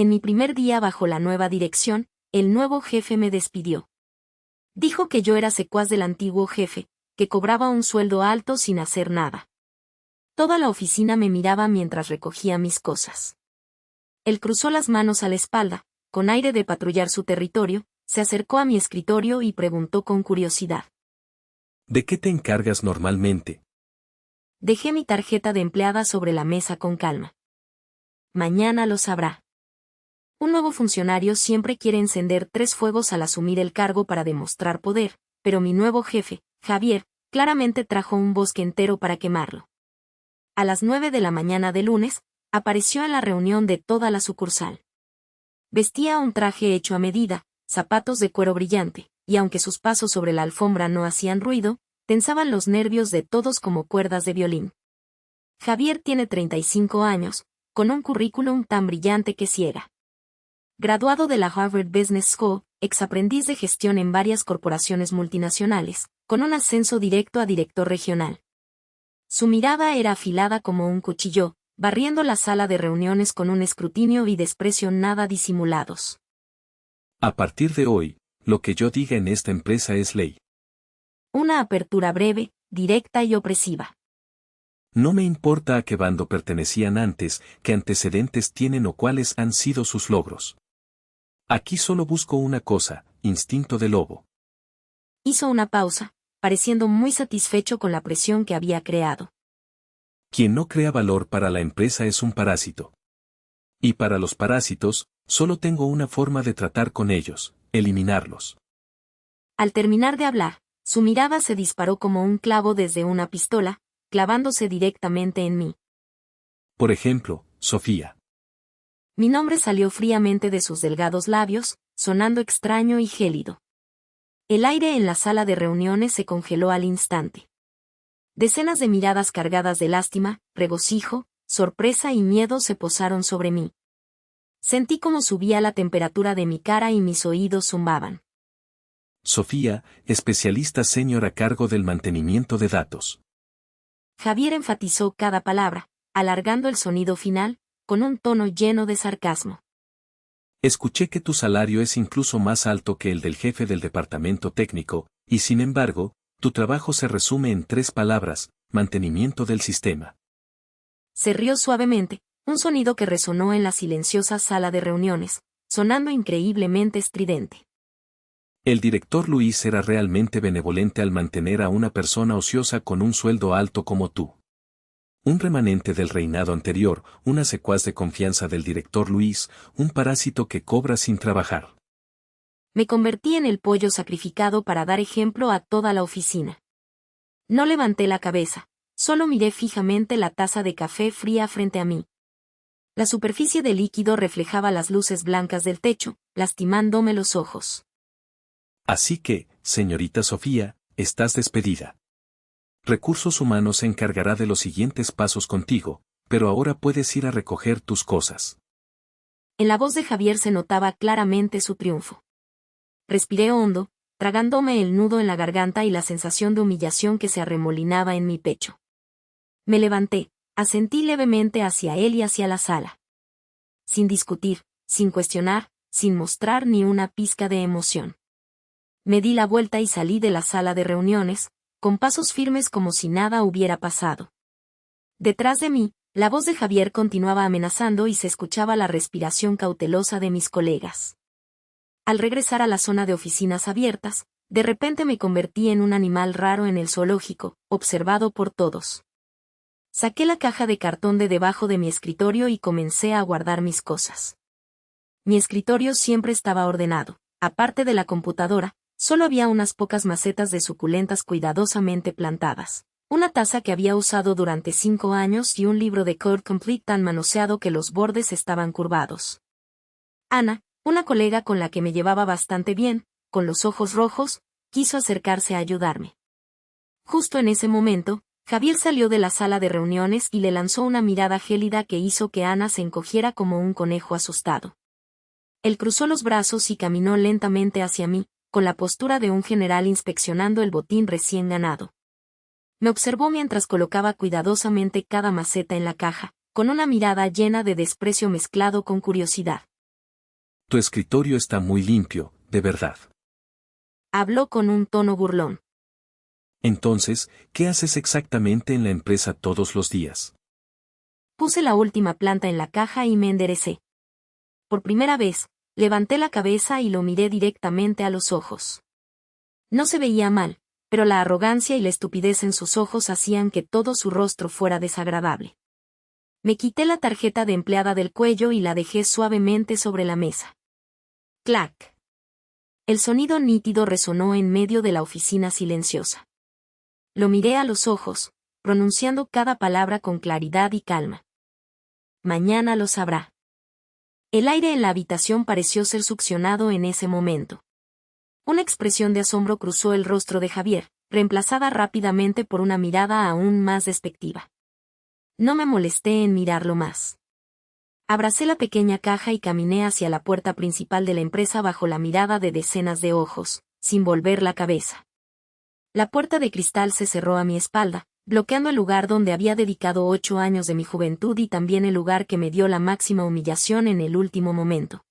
En mi primer día bajo la nueva dirección, el nuevo jefe me despidió. Dijo que yo era secuaz del antiguo jefe, que cobraba un sueldo alto sin hacer nada. Toda la oficina me miraba mientras recogía mis cosas. Él cruzó las manos a la espalda, con aire de patrullar su territorio, se acercó a mi escritorio y preguntó con curiosidad. ¿De qué te encargas normalmente? Dejé mi tarjeta de empleada sobre la mesa con calma. Mañana lo sabrá. Un nuevo funcionario siempre quiere encender 3 fuegos al asumir el cargo para demostrar poder, pero mi nuevo jefe, Javier, claramente trajo un bosque entero para quemarlo. A las 9 de la mañana de lunes, apareció en la reunión de toda la sucursal. Vestía un traje hecho a medida, zapatos de cuero brillante, y aunque sus pasos sobre la alfombra no hacían ruido, tensaban los nervios de todos como cuerdas de violín. Javier tiene 35 años, con un currículum tan brillante que ciega. Graduado de la Harvard Business School, exaprendiz de gestión en varias corporaciones multinacionales, con un ascenso directo a director regional. Su mirada era afilada como un cuchillo, barriendo la sala de reuniones con un escrutinio y desprecio nada disimulados. A partir de hoy, lo que yo diga en esta empresa es ley. Una apertura breve, directa y opresiva. No me importa a qué bando pertenecían antes, qué antecedentes tienen o cuáles han sido sus logros. Aquí solo busco una cosa, instinto de lobo. Hizo una pausa, pareciendo muy satisfecho con la presión que había creado. Quien no crea valor para la empresa es un parásito. Y para los parásitos, solo tengo una forma de tratar con ellos, eliminarlos. Al terminar de hablar, su mirada se disparó como un clavo desde una pistola, clavándose directamente en mí. Por ejemplo, Sofía. Mi nombre salió fríamente de sus delgados labios, sonando extraño y gélido. El aire en la sala de reuniones se congeló al instante. Decenas de miradas cargadas de lástima, regocijo, sorpresa y miedo se posaron sobre mí. Sentí como subía la temperatura de mi cara y mis oídos zumbaban. Sofía, especialista senior a cargo del mantenimiento de datos. Javier enfatizó cada palabra, alargando el sonido final, con un tono lleno de sarcasmo. Escuché que tu salario es incluso más alto que el del jefe del departamento técnico, y sin embargo, tu trabajo se resume en 3 palabras, mantenimiento del sistema. Se rió suavemente, un sonido que resonó en la silenciosa sala de reuniones, sonando increíblemente estridente. El director Luis era realmente benevolente al mantener a una persona ociosa con un sueldo alto como tú. Un remanente del reinado anterior, una secuaz de confianza del director Luis, un parásito que cobra sin trabajar. Me convertí en el pollo sacrificado para dar ejemplo a toda la oficina. No levanté la cabeza, solo miré fijamente la taza de café fría frente a mí. La superficie del líquido reflejaba las luces blancas del techo, lastimándome los ojos. Así que, señorita Sofía, estás despedida. Recursos Humanos se encargará de los siguientes pasos contigo, pero ahora puedes ir a recoger tus cosas. En la voz de Javier se notaba claramente su triunfo. Respiré hondo, tragándome el nudo en la garganta y la sensación de humillación que se arremolinaba en mi pecho. Me levanté, asentí levemente hacia él y hacia la sala. Sin discutir, sin cuestionar, sin mostrar ni una pizca de emoción. Me di la vuelta y salí de la sala de reuniones, con pasos firmes como si nada hubiera pasado. Detrás de mí, la voz de Javier continuaba amenazando y se escuchaba la respiración cautelosa de mis colegas. Al regresar a la zona de oficinas abiertas, de repente me convertí en un animal raro en el zoológico, observado por todos. Saqué la caja de cartón de debajo de mi escritorio y comencé a guardar mis cosas. Mi escritorio siempre estaba ordenado, aparte de la computadora, solo había unas pocas macetas de suculentas cuidadosamente plantadas, una taza que había usado durante 5 años y un libro de Code Complete tan manoseado que los bordes estaban curvados. Ana, una colega con la que me llevaba bastante bien, con los ojos rojos, quiso acercarse a ayudarme. Justo en ese momento, Javier salió de la sala de reuniones y le lanzó una mirada gélida que hizo que Ana se encogiera como un conejo asustado. Él cruzó los brazos y caminó lentamente hacia mí, con la postura de un general inspeccionando el botín recién ganado. Me observó mientras colocaba cuidadosamente cada maceta en la caja, con una mirada llena de desprecio mezclado con curiosidad. Tu escritorio está muy limpio, de verdad. Habló con un tono burlón. Entonces, ¿qué haces exactamente en la empresa todos los días? Puse la última planta en la caja y me enderecé. Por primera vez, levanté la cabeza y lo miré directamente a los ojos. No se veía mal, pero la arrogancia y la estupidez en sus ojos hacían que todo su rostro fuera desagradable. Me quité la tarjeta de empleada del cuello y la dejé suavemente sobre la mesa. ¡Clac! El sonido nítido resonó en medio de la oficina silenciosa. Lo miré a los ojos, pronunciando cada palabra con claridad y calma. Mañana lo sabrá. El aire en la habitación pareció ser succionado en ese momento. Una expresión de asombro cruzó el rostro de Javier, reemplazada rápidamente por una mirada aún más despectiva. No me molesté en mirarlo más. Abracé la pequeña caja y caminé hacia la puerta principal de la empresa bajo la mirada de decenas de ojos, sin volver la cabeza. La puerta de cristal se cerró a mi espalda, bloqueando el lugar donde había dedicado 8 años de mi juventud y también el lugar que me dio la máxima humillación en el último momento.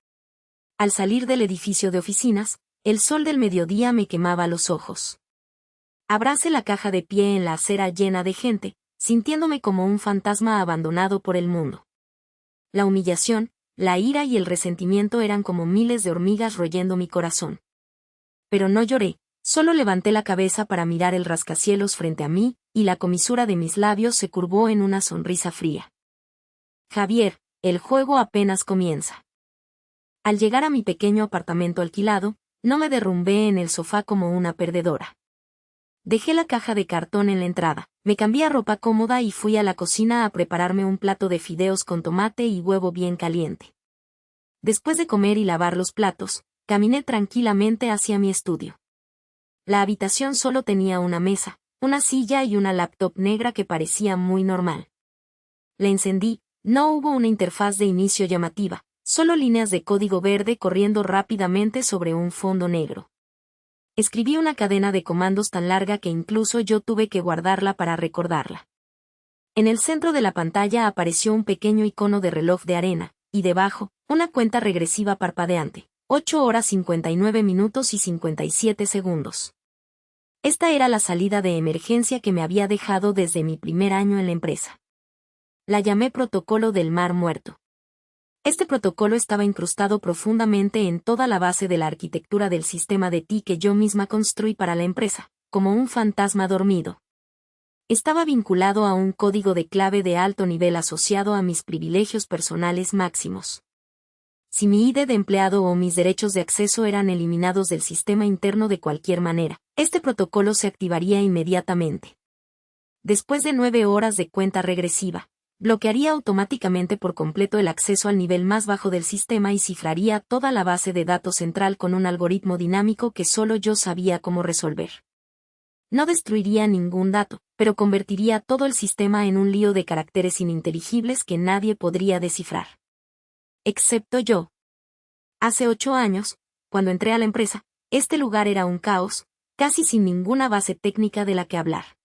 Al salir del edificio de oficinas, el sol del mediodía me quemaba los ojos. Abracé la caja de pie en la acera llena de gente, sintiéndome como un fantasma abandonado por el mundo. La humillación, la ira y el resentimiento eran como miles de hormigas royendo mi corazón. Pero no lloré, solo levanté la cabeza para mirar el rascacielos frente a mí, y la comisura de mis labios se curvó en una sonrisa fría. Javier, el juego apenas comienza. Al llegar a mi pequeño apartamento alquilado, no me derrumbé en el sofá como una perdedora. Dejé la caja de cartón en la entrada, me cambié a ropa cómoda y fui a la cocina a prepararme un plato de fideos con tomate y huevo bien caliente. Después de comer y lavar los platos, caminé tranquilamente hacia mi estudio. La habitación solo tenía una mesa, una silla y una laptop negra que parecía muy normal. La encendí, no hubo una interfaz de inicio llamativa, solo líneas de código verde corriendo rápidamente sobre un fondo negro. Escribí una cadena de comandos tan larga que incluso yo tuve que guardarla para recordarla. En el centro de la pantalla apareció un pequeño icono de reloj de arena, y debajo, una cuenta regresiva parpadeante, 8 horas 59 minutos y 57 segundos. Esta era la salida de emergencia que me había dejado desde mi primer año en la empresa. La llamé Protocolo del Mar Muerto. Este protocolo estaba incrustado profundamente en toda la base de la arquitectura del sistema de TI que yo misma construí para la empresa, como un fantasma dormido. Estaba vinculado a un código de clave de alto nivel asociado a mis privilegios personales máximos. Si mi ID de empleado o mis derechos de acceso eran eliminados del sistema interno de cualquier manera, este protocolo se activaría inmediatamente. Después de 9 horas de cuenta regresiva, bloquearía automáticamente por completo el acceso al nivel más bajo del sistema y cifraría toda la base de datos central con un algoritmo dinámico que solo yo sabía cómo resolver. No destruiría ningún dato, pero convertiría todo el sistema en un lío de caracteres ininteligibles que nadie podría descifrar. Excepto yo. Hace 8 años, cuando entré a la empresa, este lugar era un caos, casi sin ninguna base técnica de la que hablar.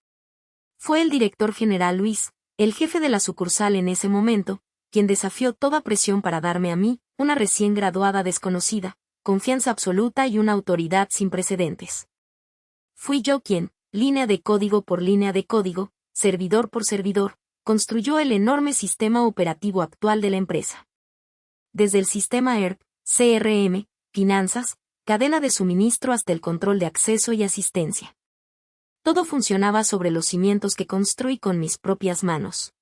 Fue el director general Luis, el jefe de la sucursal en ese momento, quien desafió toda presión para darme a mí, una recién graduada desconocida, confianza absoluta y una autoridad sin precedentes. Fui yo quien, línea de código por línea de código, servidor por servidor, construyó el enorme sistema operativo actual de la empresa. Desde el sistema ERP, CRM, finanzas, cadena de suministro hasta el control de acceso y asistencia. Todo funcionaba sobre los cimientos que construí con mis propias manos.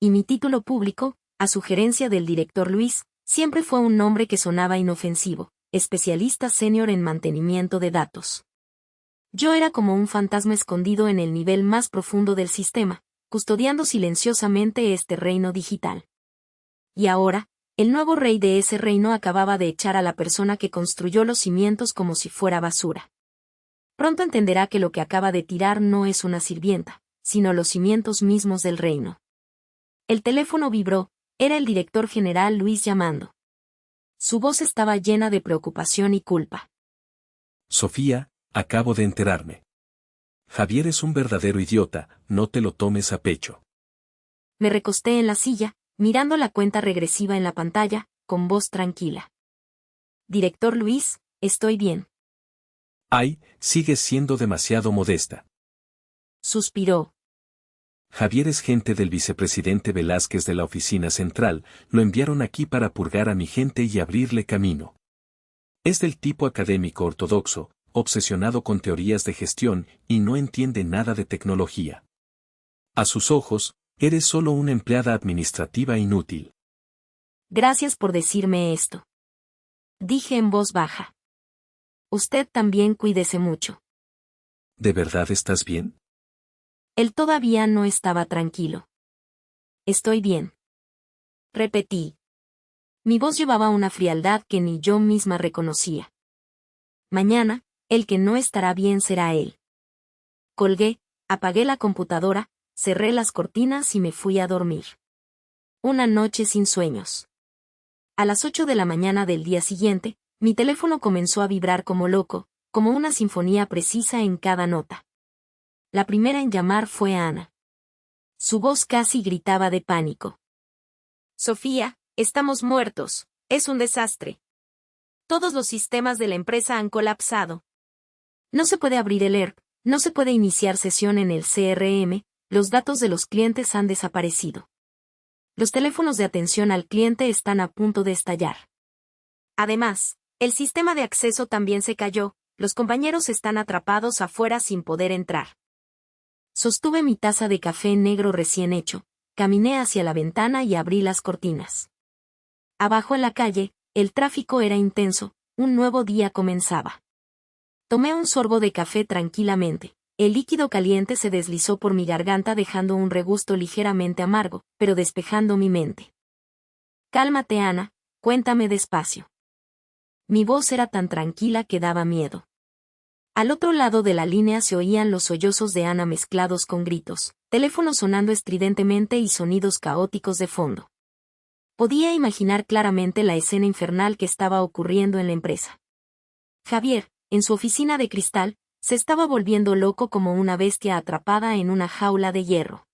Y mi título público, a sugerencia del director Luis, siempre fue un nombre que sonaba inofensivo, especialista senior en mantenimiento de datos. Yo era como un fantasma escondido en el nivel más profundo del sistema, custodiando silenciosamente este reino digital. Y ahora, el nuevo rey de ese reino acababa de echar a la persona que construyó los cimientos como si fuera basura. Pronto entenderá que lo que acaba de tirar no es una sirvienta, sino los cimientos mismos del reino. El teléfono vibró, era el director general Luis llamando. Su voz estaba llena de preocupación y culpa. Sofía, acabo de enterarme. Javier es un verdadero idiota, no te lo tomes a pecho. Me recosté en la silla, mirando la cuenta regresiva en la pantalla, con voz tranquila. Director Luis, estoy bien. Ay, sigues siendo demasiado modesta. Suspiró. Javier es gente del vicepresidente Velázquez de la oficina central, lo enviaron aquí para purgar a mi gente y abrirle camino. Es del tipo académico ortodoxo, obsesionado con teorías de gestión y no entiende nada de tecnología. A sus ojos, eres solo una empleada administrativa inútil. Gracias por decirme esto. Dije en voz baja. Usted también cuídese mucho. ¿De verdad estás bien? Él todavía no estaba tranquilo. Estoy bien. Repetí. Mi voz llevaba una frialdad que ni yo misma reconocía. Mañana, el que no estará bien será él. Colgué, apagué la computadora, cerré las cortinas y me fui a dormir. Una noche sin sueños. A las 8 de la mañana del día siguiente, mi teléfono comenzó a vibrar como loco, como una sinfonía precisa en cada nota. La primera en llamar fue Ana. Su voz casi gritaba de pánico. Sofía, estamos muertos, es un desastre. Todos los sistemas de la empresa han colapsado. No se puede abrir el ERP, no se puede iniciar sesión en el CRM, los datos de los clientes han desaparecido. Los teléfonos de atención al cliente están a punto de estallar. Además, el sistema de acceso también se cayó, los compañeros están atrapados afuera sin poder entrar. Sostuve mi taza de café negro recién hecho, caminé hacia la ventana y abrí las cortinas. Abajo en la calle, el tráfico era intenso, un nuevo día comenzaba. Tomé un sorbo de café tranquilamente. El líquido caliente se deslizó por mi garganta dejando un regusto ligeramente amargo, pero despejando mi mente. Cálmate, Ana, cuéntame despacio. Mi voz era tan tranquila que daba miedo. Al otro lado de la línea se oían los sollozos de Ana mezclados con gritos, teléfono sonando estridentemente y sonidos caóticos de fondo. Podía imaginar claramente la escena infernal que estaba ocurriendo en la empresa. Javier, en su oficina de cristal, se estaba volviendo loco como una bestia atrapada en una jaula de hierro.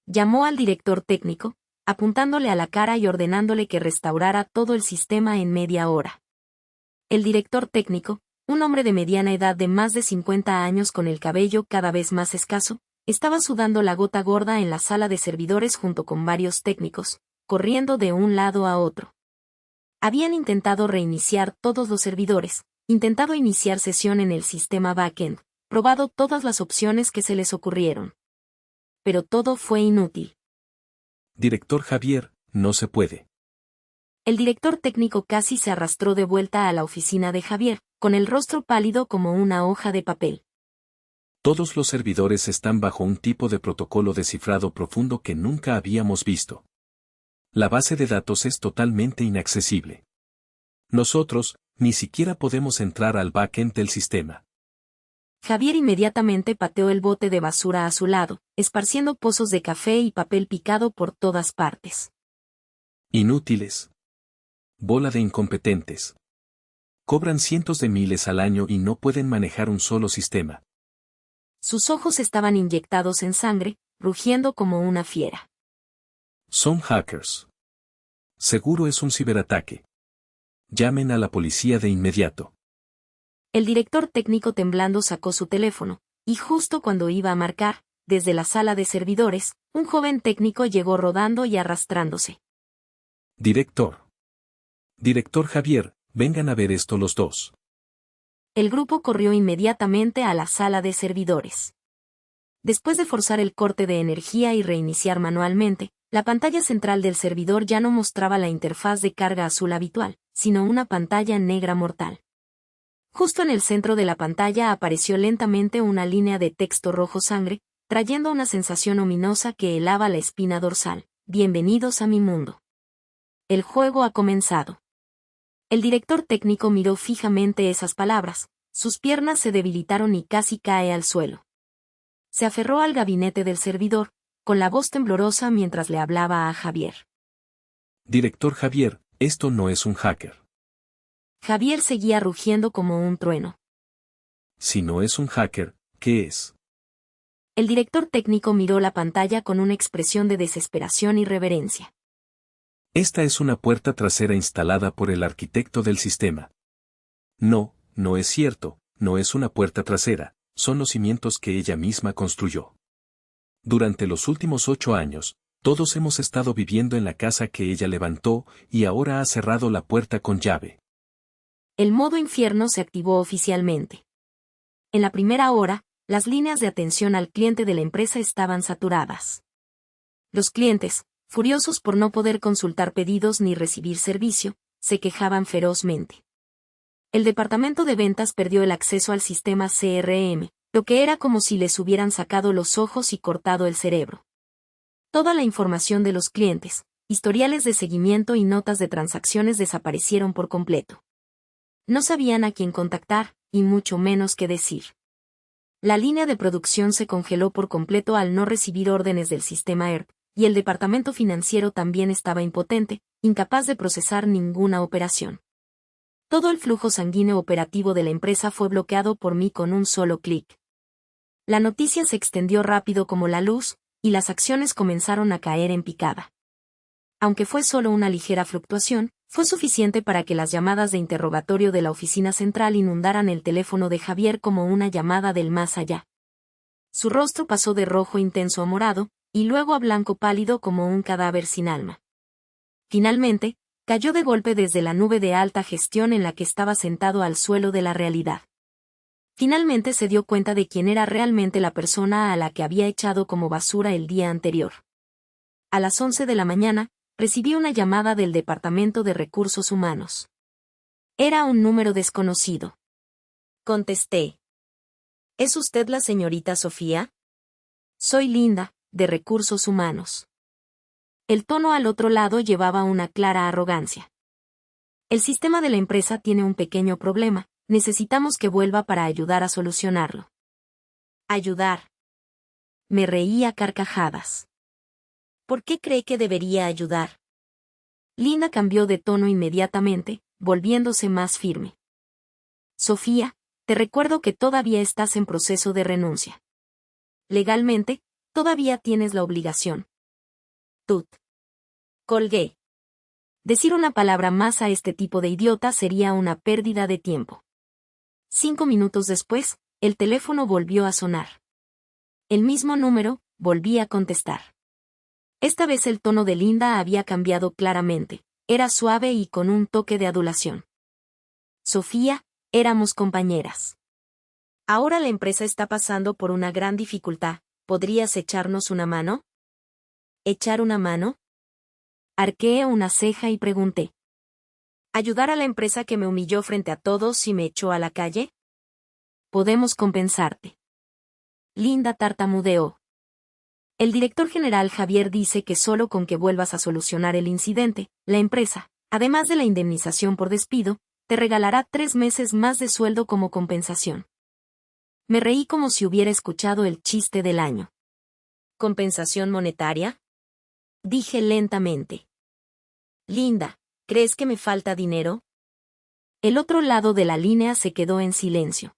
Llamó al director técnico, apuntándole a la cara y ordenándole que restaurara todo el sistema en media hora. El director técnico, un hombre de mediana edad de más de 50 años con el cabello cada vez más escaso, estaba sudando la gota gorda en la sala de servidores junto con varios técnicos, corriendo de un lado a otro. Habían intentado reiniciar todos los servidores, intentado iniciar sesión en el sistema backend, probado todas las opciones que se les ocurrieron. Pero todo fue inútil. Director Javier, no se puede. El director técnico casi se arrastró de vuelta a la oficina de Javier, con el rostro pálido como una hoja de papel. Todos los servidores están bajo un tipo de protocolo de cifrado profundo que nunca habíamos visto. La base de datos es totalmente inaccesible. Nosotros, ni siquiera podemos entrar al backend del sistema. Javier inmediatamente pateó el bote de basura a su lado, esparciendo pozos de café y papel picado por todas partes. Inútiles. Bola de incompetentes. Cobran cientos de miles al año y no pueden manejar un solo sistema. Sus ojos estaban inyectados en sangre, rugiendo como una fiera. Son hackers. Seguro es un ciberataque. Llamen a la policía de inmediato. El director técnico temblando sacó su teléfono, y justo cuando iba a marcar, desde la sala de servidores, un joven técnico llegó rodando y arrastrándose. Director. Director Javier, vengan a ver esto los dos. El grupo corrió inmediatamente a la sala de servidores. Después de forzar el corte de energía y reiniciar manualmente, la pantalla central del servidor ya no mostraba la interfaz de carga azul habitual, sino una pantalla negra mortal. Justo en el centro de la pantalla apareció lentamente una línea de texto rojo sangre, trayendo una sensación ominosa que helaba la espina dorsal. Bienvenidos a mi mundo. El juego ha comenzado. El director técnico miró fijamente esas palabras, sus piernas se debilitaron y casi cae al suelo. Se aferró al gabinete del servidor, con la voz temblorosa mientras le hablaba a Javier. Director Javier, esto no es un hacker. Javier seguía rugiendo como un trueno. Si no es un hacker, ¿qué es? El director técnico miró la pantalla con una expresión de desesperación y reverencia. Esta es una puerta trasera instalada por el arquitecto del sistema. No, no es cierto, no es una puerta trasera, son los cimientos que ella misma construyó. Durante los últimos 8 años, todos hemos estado viviendo en la casa que ella levantó y ahora ha cerrado la puerta con llave. El modo infierno se activó oficialmente. En la primera hora, las líneas de atención al cliente de la empresa estaban saturadas. Los clientes, furiosos por no poder consultar pedidos ni recibir servicio, se quejaban ferozmente. El departamento de ventas perdió el acceso al sistema CRM, lo que era como si les hubieran sacado los ojos y cortado el cerebro. Toda la información de los clientes, historiales de seguimiento y notas de transacciones desaparecieron por completo. No sabían a quién contactar, y mucho menos qué decir. La línea de producción se congeló por completo al no recibir órdenes del sistema ERP, y el departamento financiero también estaba impotente, incapaz de procesar ninguna operación. Todo el flujo sanguíneo operativo de la empresa fue bloqueado por mí con un solo clic. La noticia se extendió rápido como la luz, y las acciones comenzaron a caer en picada. Aunque fue solo una ligera fluctuación, fue suficiente para que las llamadas de interrogatorio de la oficina central inundaran el teléfono de Javier como una llamada del más allá. Su rostro pasó de rojo intenso a morado, y luego a blanco pálido como un cadáver sin alma. Finalmente, cayó de golpe desde la nube de alta gestión en la que estaba sentado al suelo de la realidad. Finalmente se dio cuenta de quién era realmente la persona a la que había echado como basura el día anterior. A las 11 de la mañana, recibí una llamada del Departamento de Recursos Humanos. Era un número desconocido. Contesté. ¿Es usted la señorita Sofía? Soy Linda, de Recursos Humanos. El tono al otro lado llevaba una clara arrogancia. El sistema de la empresa tiene un pequeño problema, necesitamos que vuelva para ayudar a solucionarlo. ¿Ayudar? Me reí a carcajadas. ¿Por qué cree que debería ayudar? Linda cambió de tono inmediatamente, volviéndose más firme. Sofía, te recuerdo que todavía estás en proceso de renuncia. Legalmente, todavía tienes la obligación. Tut. Colgué. Decir una palabra más a este tipo de idiota sería una pérdida de tiempo. 5 minutos después, el teléfono volvió a sonar. El mismo número, volví a contestar. Esta vez el tono de Linda había cambiado claramente, era suave y con un toque de adulación. Sofía, éramos compañeras. Ahora la empresa está pasando por una gran dificultad, ¿podrías echarnos una mano? ¿Echar una mano? Arqueé una ceja y pregunté. ¿Ayudar a la empresa que me humilló frente a todos y me echó a la calle? Podemos compensarte. Linda tartamudeó. El director general Javier dice que solo con que vuelvas a solucionar el incidente, la empresa, además de la indemnización por despido, te regalará 3 meses más de sueldo como compensación. Me reí como si hubiera escuchado el chiste del año. ¿Compensación monetaria? Dije lentamente. Linda, ¿crees que me falta dinero? El otro lado de la línea se quedó en silencio.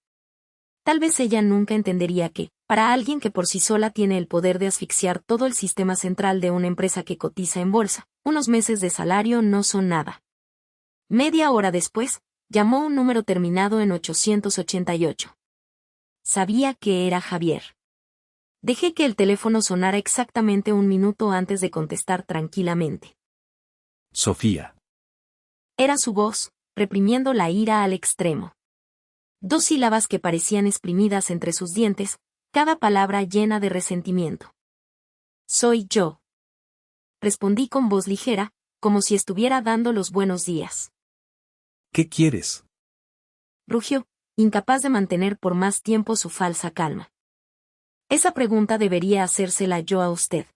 Tal vez ella nunca entendería que, para alguien que por sí sola tiene el poder de asfixiar todo el sistema central de una empresa que cotiza en bolsa, unos meses de salario no son nada. Media hora después, llamó un número terminado en 888. Sabía que era Javier. Dejé que el teléfono sonara exactamente 1 minuto antes de contestar tranquilamente. Sofía. Era su voz, reprimiendo la ira al extremo. 2 sílabas que parecían exprimidas entre sus dientes, cada palabra llena de resentimiento. Soy yo. Respondí con voz ligera, como si estuviera dando los buenos días. ¿Qué quieres? Rugió, incapaz de mantener por más tiempo su falsa calma. Esa pregunta debería hacérsela yo a usted.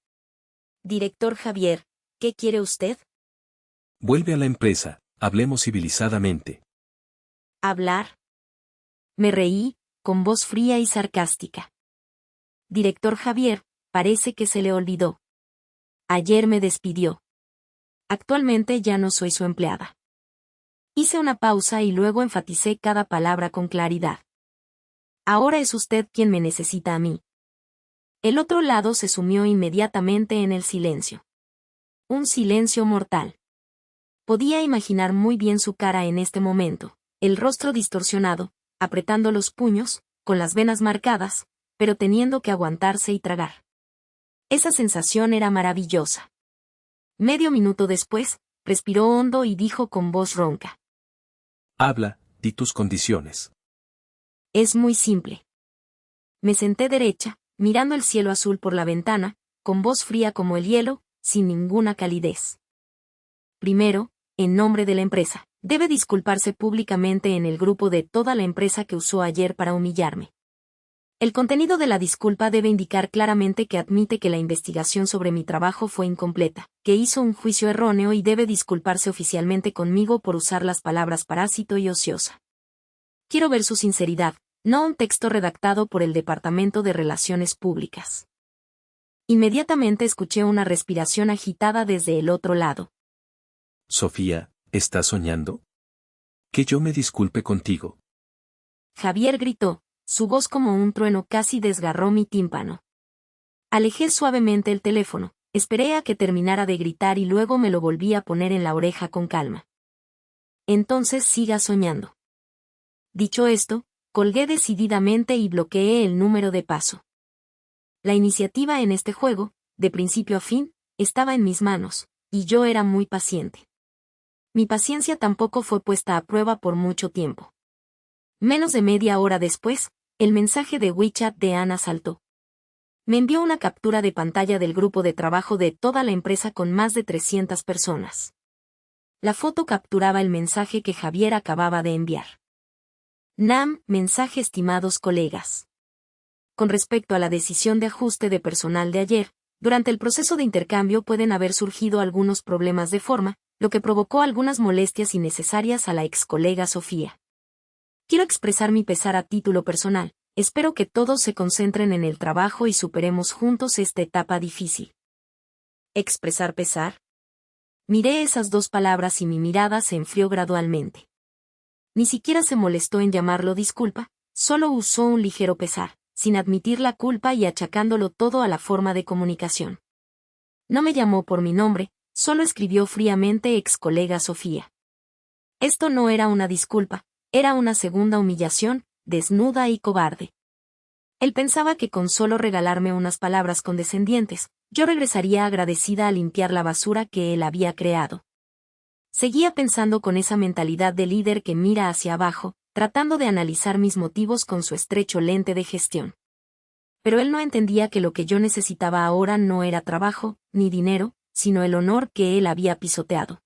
Director Javier, ¿qué quiere usted? Vuelve a la empresa, hablemos civilizadamente. ¿Hablar? Me reí, con voz fría y sarcástica. Director Javier, parece que se le olvidó. Ayer me despidió. Actualmente ya no soy su empleada. Hice una pausa y luego enfaticé cada palabra con claridad. Ahora es usted quien me necesita a mí. El otro lado se sumió inmediatamente en el silencio. Un silencio mortal. Podía imaginar muy bien su cara en este momento, el rostro distorsionado, apretando los puños, con las venas marcadas, pero teniendo que aguantarse y tragar. Esa sensación era maravillosa. Medio minuto después, respiró hondo y dijo con voz ronca. Habla, di tus condiciones. Es muy simple. Me senté derecha, mirando el cielo azul por la ventana, con voz fría como el hielo, sin ninguna calidez. Primero, en nombre de la empresa, debe disculparse públicamente en el grupo de toda la empresa que usó ayer para humillarme. El contenido de la disculpa debe indicar claramente que admite que la investigación sobre mi trabajo fue incompleta, que hizo un juicio erróneo y debe disculparse oficialmente conmigo por usar las palabras parásito y ociosa. Quiero ver su sinceridad, no un texto redactado por el Departamento de Relaciones Públicas. Inmediatamente escuché una respiración agitada desde el otro lado. Sofía, ¿estás soñando? Que yo me disculpe contigo. Javier gritó, su voz como un trueno casi desgarró mi tímpano. Alejé suavemente el teléfono, esperé a que terminara de gritar y luego me lo volví a poner en la oreja con calma. Entonces siga soñando. Dicho esto, colgué decididamente y bloqueé el número de paso. La iniciativa en este juego, de principio a fin, estaba en mis manos, y yo era muy paciente. Mi paciencia tampoco fue puesta a prueba por mucho tiempo. Menos de media hora después, el mensaje de WeChat de Ana saltó. Me envió una captura de pantalla del grupo de trabajo de toda la empresa con más de 300 personas. La foto capturaba el mensaje que Javier acababa de enviar. Mensaje estimados colegas. Con respecto a la decisión de ajuste de personal de ayer, durante el proceso de intercambio pueden haber surgido algunos problemas de forma, lo que provocó algunas molestias innecesarias a la ex colega Sofía. Quiero expresar mi pesar a título personal, espero que todos se concentren en el trabajo y superemos juntos esta etapa difícil. ¿Expresar pesar? Miré esas dos palabras y mi mirada se enfrió gradualmente. Ni siquiera se molestó en llamarlo disculpa, solo usó un ligero pesar, sin admitir la culpa y achacándolo todo a la forma de comunicación. No me llamó por mi nombre, solo escribió fríamente ex colega Sofía. Esto no era una disculpa, era una segunda humillación, desnuda y cobarde. Él pensaba que con solo regalarme unas palabras condescendientes, yo regresaría agradecida a limpiar la basura que él había creado. Seguía pensando con esa mentalidad de líder que mira hacia abajo, tratando de analizar mis motivos con su estrecho lente de gestión. Pero él no entendía que lo que yo necesitaba ahora no era trabajo, ni dinero, sino el honor que él había pisoteado.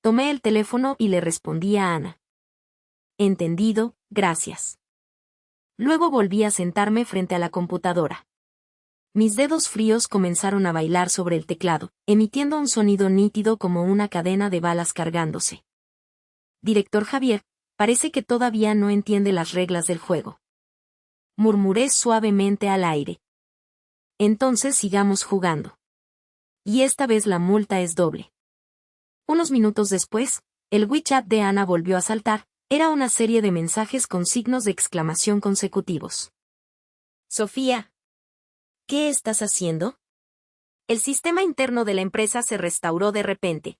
Tomé el teléfono y le respondí a Ana. Entendido, gracias. Luego volví a sentarme frente a la computadora. Mis dedos fríos comenzaron a bailar sobre el teclado, emitiendo un sonido nítido como una cadena de balas cargándose. Director Javier, parece que todavía no entiende las reglas del juego. Murmuré suavemente al aire. Entonces sigamos jugando. Y esta vez la multa es doble. Unos minutos después, el WeChat de Ana volvió a saltar, era una serie de mensajes con signos de exclamación consecutivos. Sofía, ¿qué estás haciendo? El sistema interno de la empresa se restauró de repente.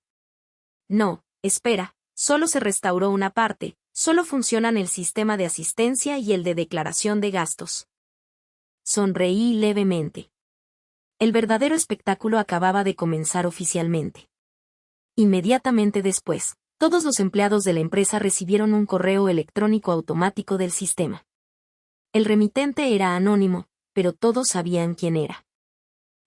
No, espera, solo se restauró una parte, solo funcionan el sistema de asistencia y el de declaración de gastos. Sonreí levemente. El verdadero espectáculo acababa de comenzar oficialmente. Inmediatamente después, todos los empleados de la empresa recibieron un correo electrónico automático del sistema. El remitente era anónimo, pero todos sabían quién era.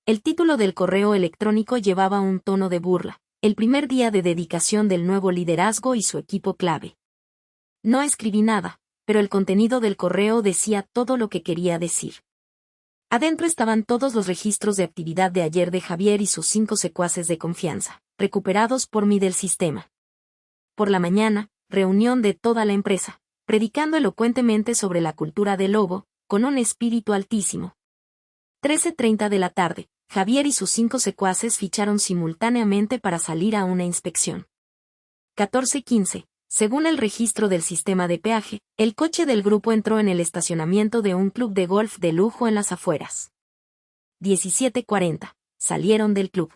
El título del correo electrónico llevaba un tono de burla, el primer día de dedicación del nuevo liderazgo y su equipo clave. No escribí nada, pero el contenido del correo decía todo lo que quería decir. Adentro estaban todos los registros de actividad de ayer de Javier y sus 5 secuaces de confianza, recuperados por mí del sistema. Por la mañana, reunión de toda la empresa, predicando elocuentemente sobre la cultura del lobo, con un espíritu altísimo. 13:30 de la tarde, Javier y sus 5 secuaces ficharon simultáneamente para salir a una inspección. 14:15, según el registro del sistema de peaje, el coche del grupo entró en el estacionamiento de un club de golf de lujo en las afueras. 17:40, salieron del club.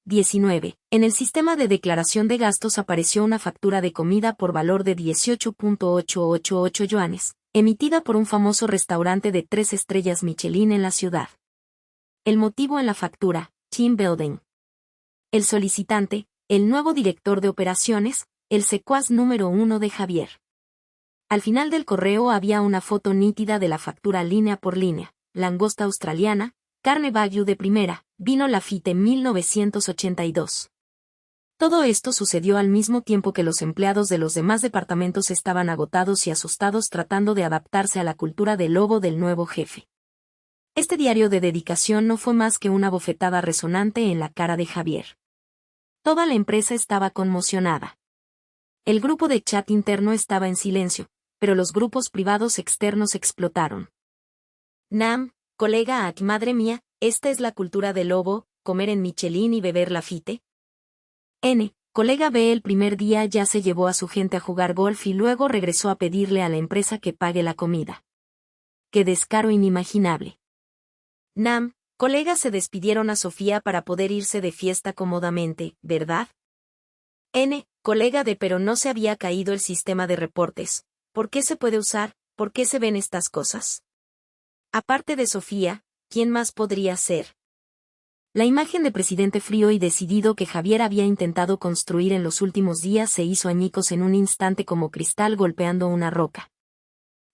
19. En el sistema de declaración de gastos apareció una factura de comida por valor de 18.888 yuanes, emitida por un famoso restaurante de 3 estrellas Michelin en la ciudad. El motivo en la factura, Team Building. El solicitante, el nuevo director de operaciones, el secuaz número 1 de Javier. Al final del correo había una foto nítida de la factura línea por línea, langosta australiana, carne Wagyu de primera, vino Lafite 1982. Todo esto sucedió al mismo tiempo que los empleados de los demás departamentos estaban agotados y asustados tratando de adaptarse a la cultura del lobo del nuevo jefe. Este diario de dedicación no fue más que una bofetada resonante en la cara de Javier. Toda la empresa estaba conmocionada. El grupo de chat interno estaba en silencio, pero los grupos privados externos explotaron. Nam, colega, madre mía, ¿esta es la cultura del lobo, comer en Michelin y beber Lafite? N, colega B, el primer día ya se llevó a su gente a jugar golf y luego regresó a pedirle a la empresa que pague la comida. ¡Qué descaro inimaginable! Nam, colega, se despidieron a Sofía para poder irse de fiesta cómodamente, ¿verdad? N, colega D, pero no se había caído el sistema de reportes. ¿Por qué se puede usar? ¿Por qué se ven estas cosas? Aparte de Sofía, ¿quién más podría ser? La imagen de presidente frío y decidido que Javier había intentado construir en los últimos días se hizo añicos en un instante como cristal golpeando una roca.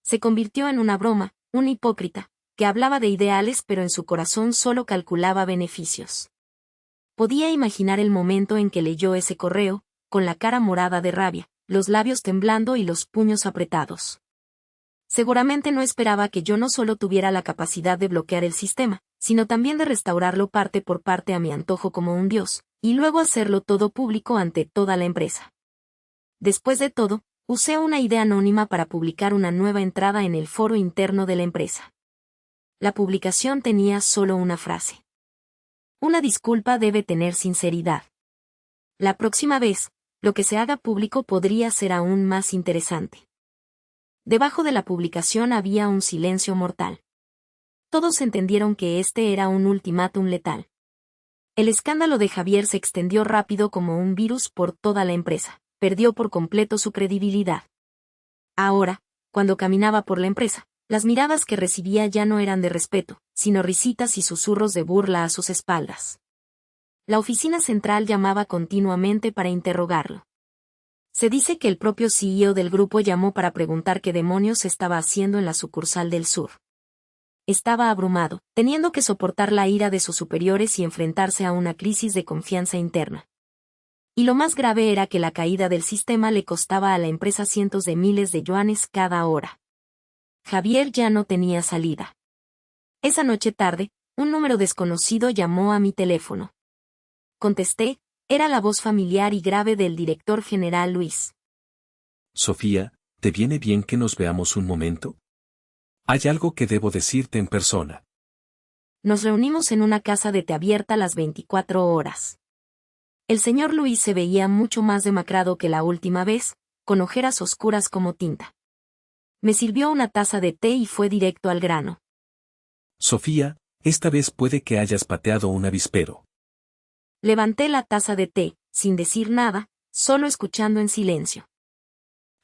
Se convirtió en una broma, un hipócrita, que hablaba de ideales pero en su corazón solo calculaba beneficios. Podía imaginar el momento en que leyó ese correo, con la cara morada de rabia, los labios temblando y los puños apretados. Seguramente no esperaba que yo no solo tuviera la capacidad de bloquear el sistema, sino también de restaurarlo parte por parte a mi antojo como un dios, y luego hacerlo todo público ante toda la empresa. Después de todo, usé una idea anónima para publicar una nueva entrada en el foro interno de la empresa. La publicación tenía solo una frase. Una disculpa debe tener sinceridad. La próxima vez, lo que se haga público podría ser aún más interesante. Debajo de la publicación había un silencio mortal. Todos entendieron que este era un ultimátum letal. El escándalo de Javier se extendió rápido como un virus por toda la empresa. Perdió por completo su credibilidad. Ahora, cuando caminaba por la empresa, las miradas que recibía ya no eran de respeto, sino risitas y susurros de burla a sus espaldas. La oficina central llamaba continuamente para interrogarlo. Se dice que el propio CEO del grupo llamó para preguntar qué demonios estaba haciendo en la sucursal del sur. Estaba abrumado, teniendo que soportar la ira de sus superiores y enfrentarse a una crisis de confianza interna. Y lo más grave era que la caída del sistema le costaba a la empresa cientos de miles de yuanes cada hora. Javier ya no tenía salida. Esa noche tarde, un número desconocido llamó a mi teléfono. Contesté, era la voz familiar y grave del director general Luis. Sofía, ¿te viene bien que nos veamos un momento? Hay algo que debo decirte en persona. Nos reunimos en una casa de té abierta las 24 horas. El señor Luis se veía mucho más demacrado que la última vez, con ojeras oscuras como tinta. Me sirvió una taza de té y fue directo al grano. Sofía, esta vez puede que hayas pateado un avispero. Levanté la taza de té, sin decir nada, solo escuchando en silencio.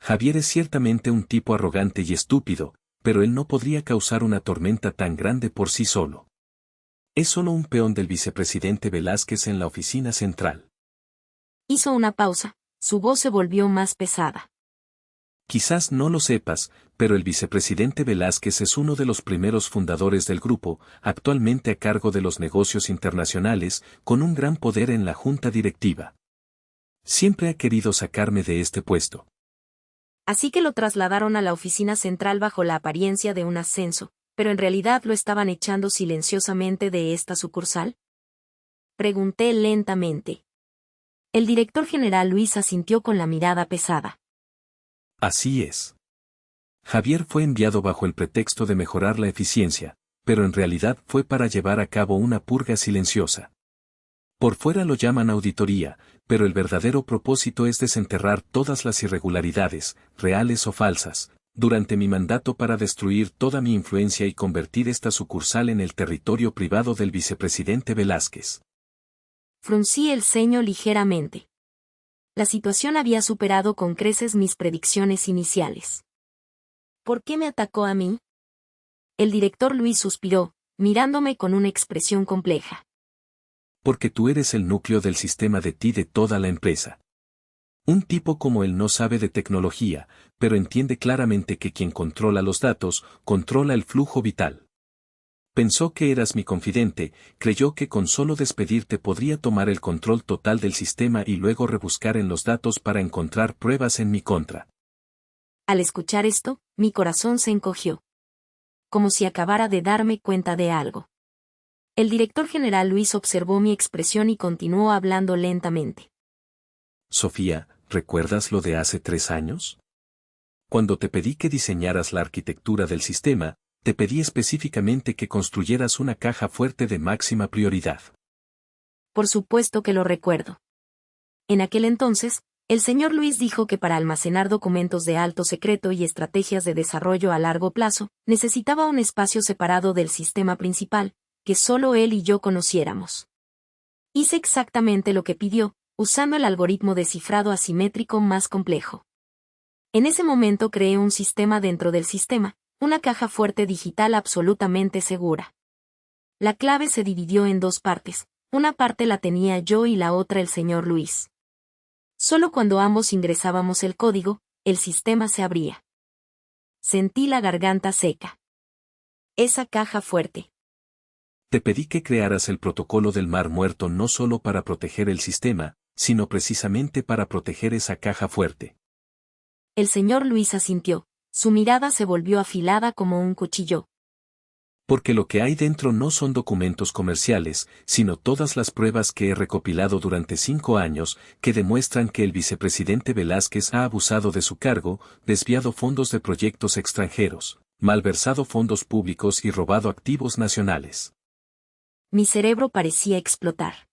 Javier es ciertamente un tipo arrogante y estúpido, pero él no podría causar una tormenta tan grande por sí solo. Es solo un peón del vicepresidente Velázquez en la oficina central. Hizo una pausa, su voz se volvió más pesada. Quizás no lo sepas, pero el vicepresidente Velázquez es uno de los primeros fundadores del grupo, actualmente a cargo de los negocios internacionales, con un gran poder en la junta directiva. Siempre ha querido sacarme de este puesto. Así que lo trasladaron a la oficina central bajo la apariencia de un ascenso, pero en realidad lo estaban echando silenciosamente de esta sucursal. Pregunté lentamente. El director general Luis asintió con la mirada pesada. Así es. Javier fue enviado bajo el pretexto de mejorar la eficiencia, pero en realidad fue para llevar a cabo una purga silenciosa. Por fuera lo llaman auditoría, pero el verdadero propósito es desenterrar todas las irregularidades, reales o falsas, durante mi mandato para destruir toda mi influencia y convertir esta sucursal en el territorio privado del vicepresidente Velázquez. Fruncí el ceño ligeramente. La situación había superado con creces mis predicciones iniciales. ¿Por qué me atacó a mí? El director Luis suspiró, mirándome con una expresión compleja. Porque tú eres el núcleo del sistema de toda la empresa. Un tipo como él no sabe de tecnología, pero entiende claramente que quien controla los datos, controla el flujo vital. Pensó que eras mi confidente, creyó que con solo despedirte podría tomar el control total del sistema y luego rebuscar en los datos para encontrar pruebas en mi contra. Al escuchar esto, mi corazón se encogió. Como si acabara de darme cuenta de algo. El director general Luis observó mi expresión y continuó hablando lentamente. Sofía, ¿recuerdas lo de hace 3 años? Cuando te pedí que diseñaras la arquitectura del sistema, te pedí específicamente que construyeras una caja fuerte de máxima prioridad. Por supuesto que lo recuerdo. En aquel entonces, el señor Luis dijo que para almacenar documentos de alto secreto y estrategias de desarrollo a largo plazo, necesitaba un espacio separado del sistema principal, que solo él y yo conociéramos. Hice exactamente lo que pidió, usando el algoritmo de cifrado asimétrico más complejo. En ese momento creé un sistema dentro del sistema, una caja fuerte digital absolutamente segura. La clave se dividió en 2 partes, una parte la tenía yo y la otra el señor Luis. Solo cuando ambos ingresábamos el código, el sistema se abría. Sentí la garganta seca. Esa caja fuerte. Te pedí que crearas el protocolo del Mar Muerto no solo para proteger el sistema, sino precisamente para proteger esa caja fuerte. El señor Luis asintió, su mirada se volvió afilada como un cuchillo. Porque lo que hay dentro no son documentos comerciales, sino todas las pruebas que he recopilado durante 5 años, que demuestran que el vicepresidente Velázquez ha abusado de su cargo, desviado fondos de proyectos extranjeros, malversado fondos públicos y robado activos nacionales. Mi cerebro parecía explotar.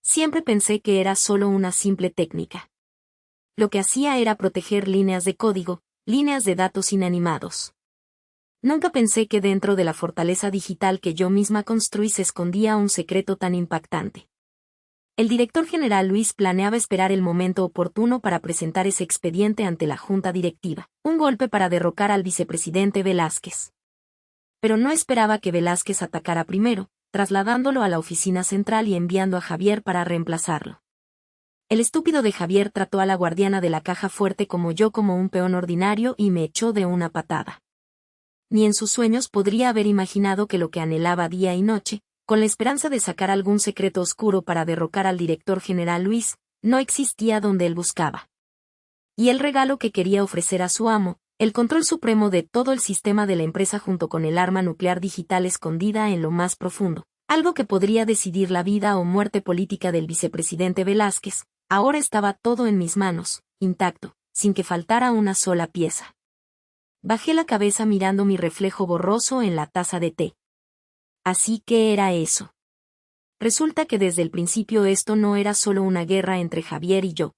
Siempre pensé que era solo una simple técnica. Lo que hacía era proteger líneas de código, líneas de datos inanimados. Nunca pensé que dentro de la fortaleza digital que yo misma construí se escondía un secreto tan impactante. El director general Luis planeaba esperar el momento oportuno para presentar ese expediente ante la junta directiva, un golpe para derrocar al vicepresidente Velázquez. Pero no esperaba que Velázquez atacara primero, trasladándolo a la oficina central y enviando a Javier para reemplazarlo. El estúpido de Javier trató a la guardiana de la caja fuerte como un peón ordinario y me echó de una patada. Ni en sus sueños podría haber imaginado que lo que anhelaba día y noche, con la esperanza de sacar algún secreto oscuro para derrocar al director general Luis, no existía donde él buscaba. Y el regalo que quería ofrecer a su amo, el control supremo de todo el sistema de la empresa junto con el arma nuclear digital escondida en lo más profundo, algo que podría decidir la vida o muerte política del vicepresidente Velázquez, ahora estaba todo en mis manos, intacto, sin que faltara una sola pieza. Bajé la cabeza mirando mi reflejo borroso en la taza de té. Así que era eso. Resulta que desde el principio esto no era solo una guerra entre Javier y yo.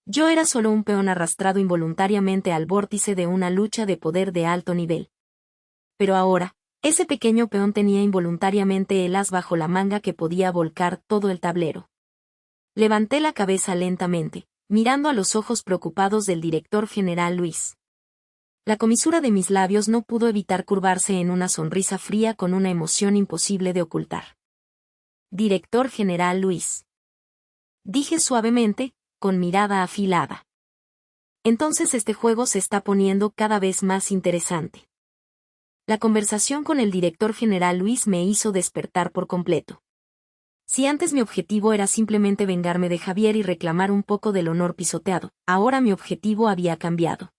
Yo era solo un peón arrastrado involuntariamente al vórtice de una lucha de poder de alto nivel. Pero ahora, ese pequeño peón tenía involuntariamente el as bajo la manga que podía volcar todo el tablero. Levanté la cabeza lentamente, mirando a los ojos preocupados del director general Luis. La comisura de mis labios no pudo evitar curvarse en una sonrisa fría con una emoción imposible de ocultar. Director general Luis. Dije suavemente, con mirada afilada. Entonces este juego se está poniendo cada vez más interesante. La conversación con el director general Luis me hizo despertar por completo. Si antes mi objetivo era simplemente vengarme de Javier y reclamar un poco del honor pisoteado, ahora mi objetivo había cambiado.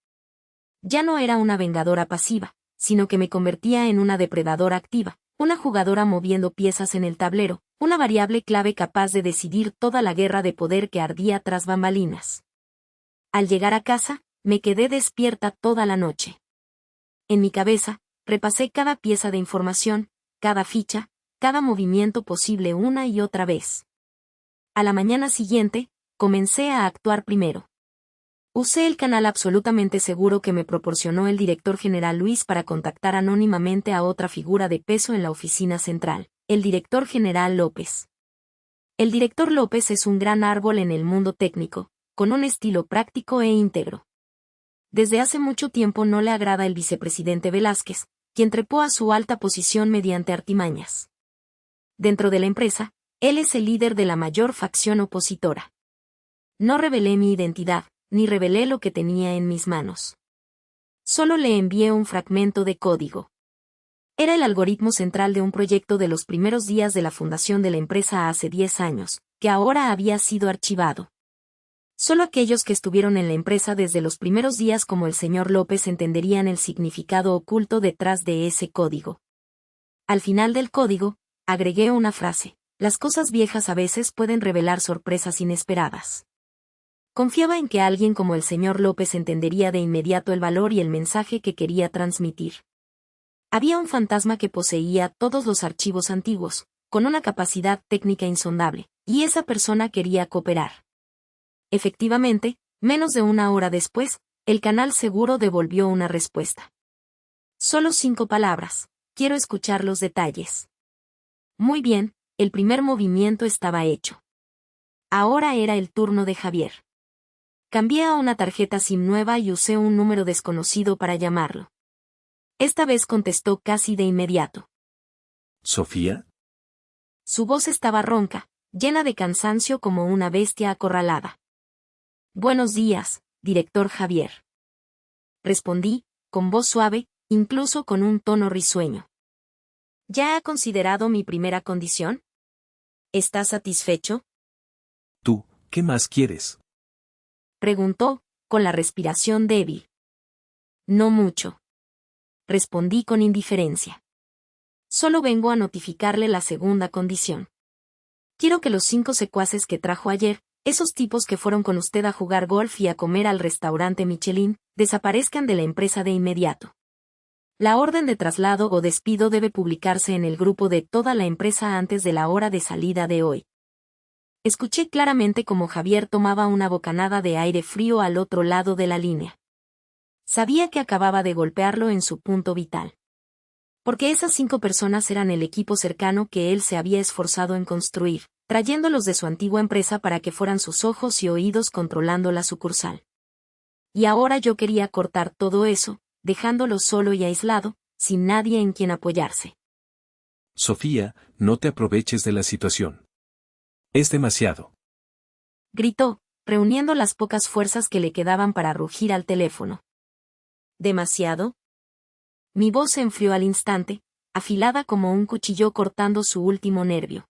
Ya no era una vengadora pasiva, sino que me convertía en una depredadora activa, una jugadora moviendo piezas en el tablero, una variable clave capaz de decidir toda la guerra de poder que ardía tras bambalinas. Al llegar a casa, me quedé despierta toda la noche. En mi cabeza, repasé cada pieza de información, cada ficha, cada movimiento posible una y otra vez. A la mañana siguiente, comencé a actuar primero. Usé el canal absolutamente seguro que me proporcionó el director general Luis para contactar anónimamente a otra figura de peso en la oficina central, el director general López. El director López es un gran árbol en el mundo técnico, con un estilo práctico e íntegro. Desde hace mucho tiempo no le agrada el vicepresidente Velázquez, quien trepó a su alta posición mediante artimañas. Dentro de la empresa, él es el líder de la mayor facción opositora. No revelé mi identidad, ni revelé lo que tenía en mis manos. Solo le envié un fragmento de código. Era el algoritmo central de un proyecto de los primeros días de la fundación de la empresa hace 10 años, que ahora había sido archivado. Solo aquellos que estuvieron en la empresa desde los primeros días como el señor López entenderían el significado oculto detrás de ese código. Al final del código, agregué una frase: las cosas viejas a veces pueden revelar sorpresas inesperadas. Confiaba en que alguien como el señor López entendería de inmediato el valor y el mensaje que quería transmitir. Había un fantasma que poseía todos los archivos antiguos, con una capacidad técnica insondable, y esa persona quería cooperar. Efectivamente, menos de una hora después, el canal seguro devolvió una respuesta. Solo 5 palabras. Quiero escuchar los detalles. Muy bien, el primer movimiento estaba hecho. Ahora era el turno de Javier. Cambié a una tarjeta SIM nueva y usé un número desconocido para llamarlo. Esta vez contestó casi de inmediato. ¿Sofía? Su voz estaba ronca, llena de cansancio como una bestia acorralada. Buenos días, director Javier. Respondí, con voz suave, incluso con un tono risueño. ¿Ya ha considerado mi primera condición? ¿Está satisfecho? ¿Tú, qué más quieres? Preguntó, con la respiración débil. No mucho. Respondí con indiferencia. Solo vengo a notificarle la segunda condición. Quiero que los 5 secuaces que trajo ayer, esos tipos que fueron con usted a jugar golf y a comer al restaurante Michelin, desaparezcan de la empresa de inmediato. La orden de traslado o despido debe publicarse en el grupo de toda la empresa antes de la hora de salida de hoy. Escuché claramente cómo Javier tomaba una bocanada de aire frío al otro lado de la línea. Sabía que acababa de golpearlo en su punto vital. Porque esas 5 personas eran el equipo cercano que él se había esforzado en construir, trayéndolos de su antigua empresa para que fueran sus ojos y oídos controlando la sucursal. Y ahora yo quería cortar todo eso, dejándolo solo y aislado, sin nadie en quien apoyarse. Sofía, no te aproveches de la situación. Es demasiado. Gritó, reuniendo las pocas fuerzas que le quedaban para rugir al teléfono. ¿Demasiado? Mi voz se enfrió al instante, afilada como un cuchillo cortando su último nervio.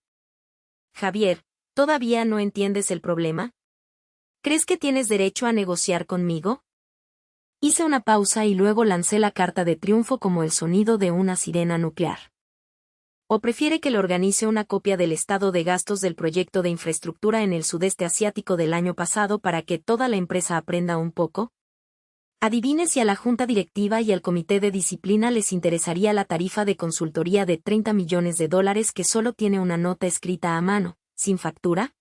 Javier, ¿todavía no entiendes el problema? ¿Crees que tienes derecho a negociar conmigo? Hice una pausa y luego lancé la carta de triunfo como el sonido de una sirena nuclear. ¿O prefiere que le organice una copia del estado de gastos del proyecto de infraestructura en el sudeste asiático del año pasado para que toda la empresa aprenda un poco? Adivine si a la junta directiva y al comité de disciplina les interesaría la tarifa de consultoría de $30 millones que solo tiene una nota escrita a mano, sin factura.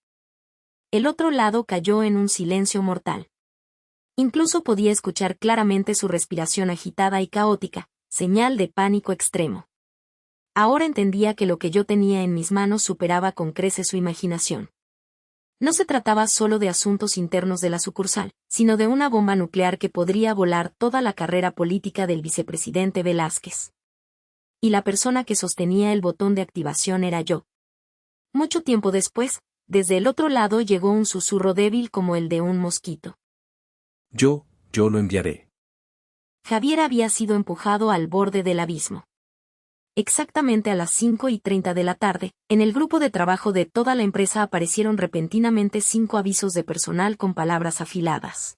El otro lado cayó en un silencio mortal. Incluso podía escuchar claramente su respiración agitada y caótica, señal de pánico extremo. Ahora entendía que lo que yo tenía en mis manos superaba con creces su imaginación. No se trataba solo de asuntos internos de la sucursal, sino de una bomba nuclear que podría volar toda la carrera política del vicepresidente Velázquez. Y la persona que sostenía el botón de activación era yo. Mucho tiempo después, desde el otro lado llegó un susurro débil como el de un mosquito. Yo lo enviaré. Javier había sido empujado al borde del abismo. Exactamente a las 5:30 de la tarde, en el grupo de trabajo de toda la empresa aparecieron repentinamente 5 avisos de personal con palabras afiladas.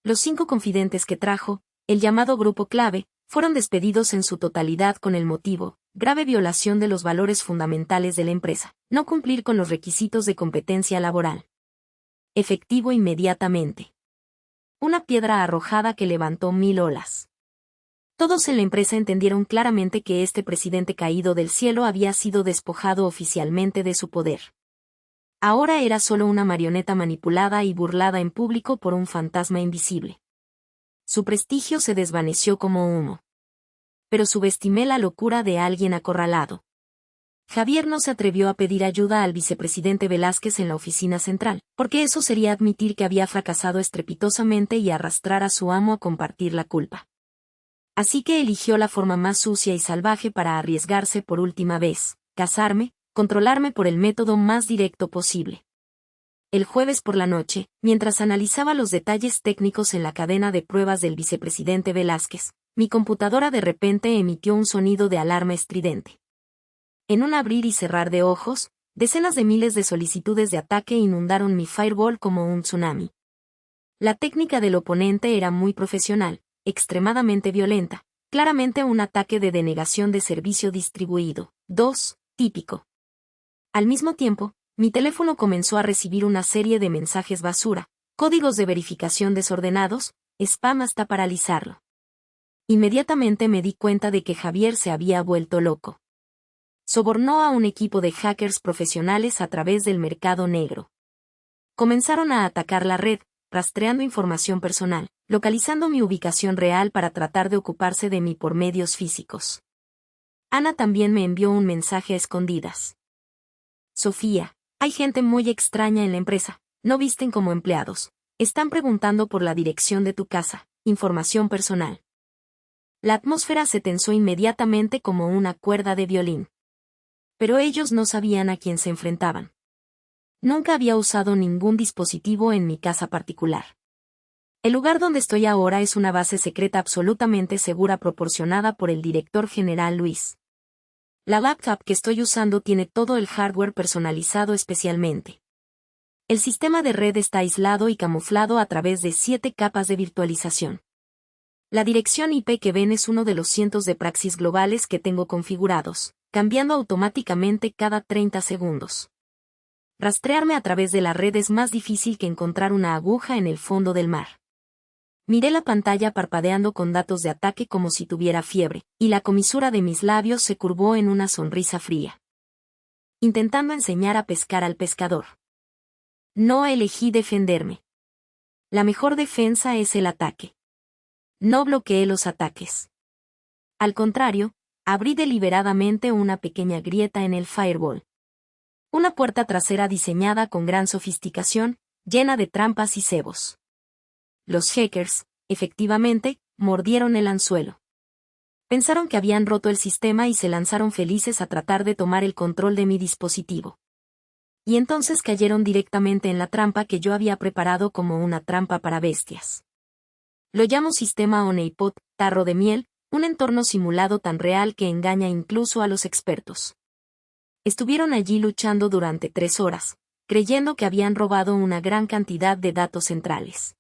Los 5 confidentes que trajo, el llamado grupo clave, fueron despedidos en su totalidad con el motivo: grave violación de los valores fundamentales de la empresa, no cumplir con los requisitos de competencia laboral. Efectivo inmediatamente. Una piedra arrojada que levantó 1000 olas. Todos en la empresa entendieron claramente que este presidente caído del cielo había sido despojado oficialmente de su poder. Ahora era solo una marioneta manipulada y burlada en público por un fantasma invisible. Su prestigio se desvaneció como humo. Pero subestimé la locura de alguien acorralado. Javier no se atrevió a pedir ayuda al vicepresidente Velázquez en la oficina central, porque eso sería admitir que había fracasado estrepitosamente y arrastrar a su amo a compartir la culpa. Así que eligió la forma más sucia y salvaje para arriesgarse por última vez: cazarme, controlarme por el método más directo posible. El jueves por la noche, mientras analizaba los detalles técnicos en la cadena de pruebas del vicepresidente Velázquez, mi computadora de repente emitió un sonido de alarma estridente. En un abrir y cerrar de ojos, decenas de miles de solicitudes de ataque inundaron mi firewall como un tsunami. La técnica del oponente era muy profesional, extremadamente violenta, claramente un ataque de denegación de servicio distribuido. 2. Típico. Al mismo tiempo, mi teléfono comenzó a recibir una serie de mensajes basura, códigos de verificación desordenados, spam hasta paralizarlo. Inmediatamente me di cuenta de que Javier se había vuelto loco. Sobornó a un equipo de hackers profesionales a través del mercado negro. Comenzaron a atacar la red, rastreando información personal, localizando mi ubicación real para tratar de ocuparse de mí por medios físicos. Ana también me envió un mensaje a escondidas. Sofía, hay gente muy extraña en la empresa, no visten como empleados, están preguntando por la dirección de tu casa, información personal. La atmósfera se tensó inmediatamente como una cuerda de violín. Pero ellos no sabían a quién se enfrentaban. Nunca había usado ningún dispositivo en mi casa particular. El lugar donde estoy ahora es una base secreta absolutamente segura proporcionada por el director general Luis. La laptop que estoy usando tiene todo el hardware personalizado especialmente. El sistema de red está aislado y camuflado a través de 7 capas de virtualización. La dirección IP que ven es uno de los cientos de proxies globales que tengo configurados, cambiando automáticamente cada 30 segundos. Rastrearme a través de la red es más difícil que encontrar una aguja en el fondo del mar. Miré la pantalla parpadeando con datos de ataque como si tuviera fiebre, y la comisura de mis labios se curvó en una sonrisa fría. Intentando enseñar a pescar al pescador. No elegí defenderme. La mejor defensa es el ataque. No bloqueé los ataques. Al contrario, abrí deliberadamente una pequeña grieta en el firewall. Una puerta trasera diseñada con gran sofisticación, llena de trampas y cebos. Los hackers, efectivamente, mordieron el anzuelo. Pensaron que habían roto el sistema y se lanzaron felices a tratar de tomar el control de mi dispositivo. Y entonces cayeron directamente en la trampa que yo había preparado como una trampa para bestias. Lo llamo sistema Honeypot, tarro de miel, un entorno simulado tan real que engaña incluso a los expertos. Estuvieron allí luchando durante 3 horas, creyendo que habían robado una gran cantidad de datos centrales.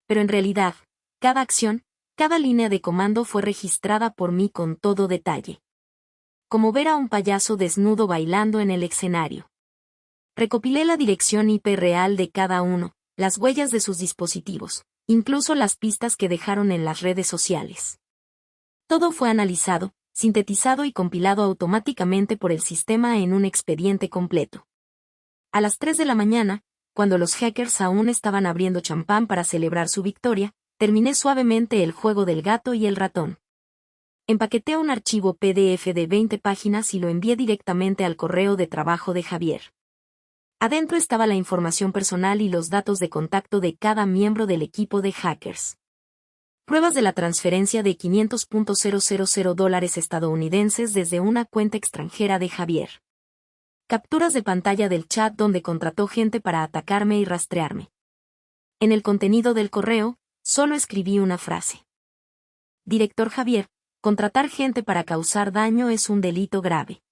Pero en realidad, cada acción, cada línea de comando fue registrada por mí con todo detalle. Como ver a un payaso desnudo bailando en el escenario. Recopilé la dirección IP real de cada uno, las huellas de sus dispositivos, incluso las pistas que dejaron en las redes sociales. Todo fue analizado, sintetizado y compilado automáticamente por el sistema en un expediente completo. A las 3 de la mañana, cuando los hackers aún estaban abriendo champán para celebrar su victoria, terminé suavemente el juego del gato y el ratón. Empaqueté un archivo PDF de 20 páginas y lo envié directamente al correo de trabajo de Javier. Adentro estaba la información personal y los datos de contacto de cada miembro del equipo de hackers. Pruebas de la transferencia de $500,000 estadounidenses desde una cuenta extranjera de Javier. Capturas de pantalla del chat donde contrató gente para atacarme y rastrearme. En el contenido del correo, solo escribí una frase. Director Javier, contratar gente para causar daño es un delito grave.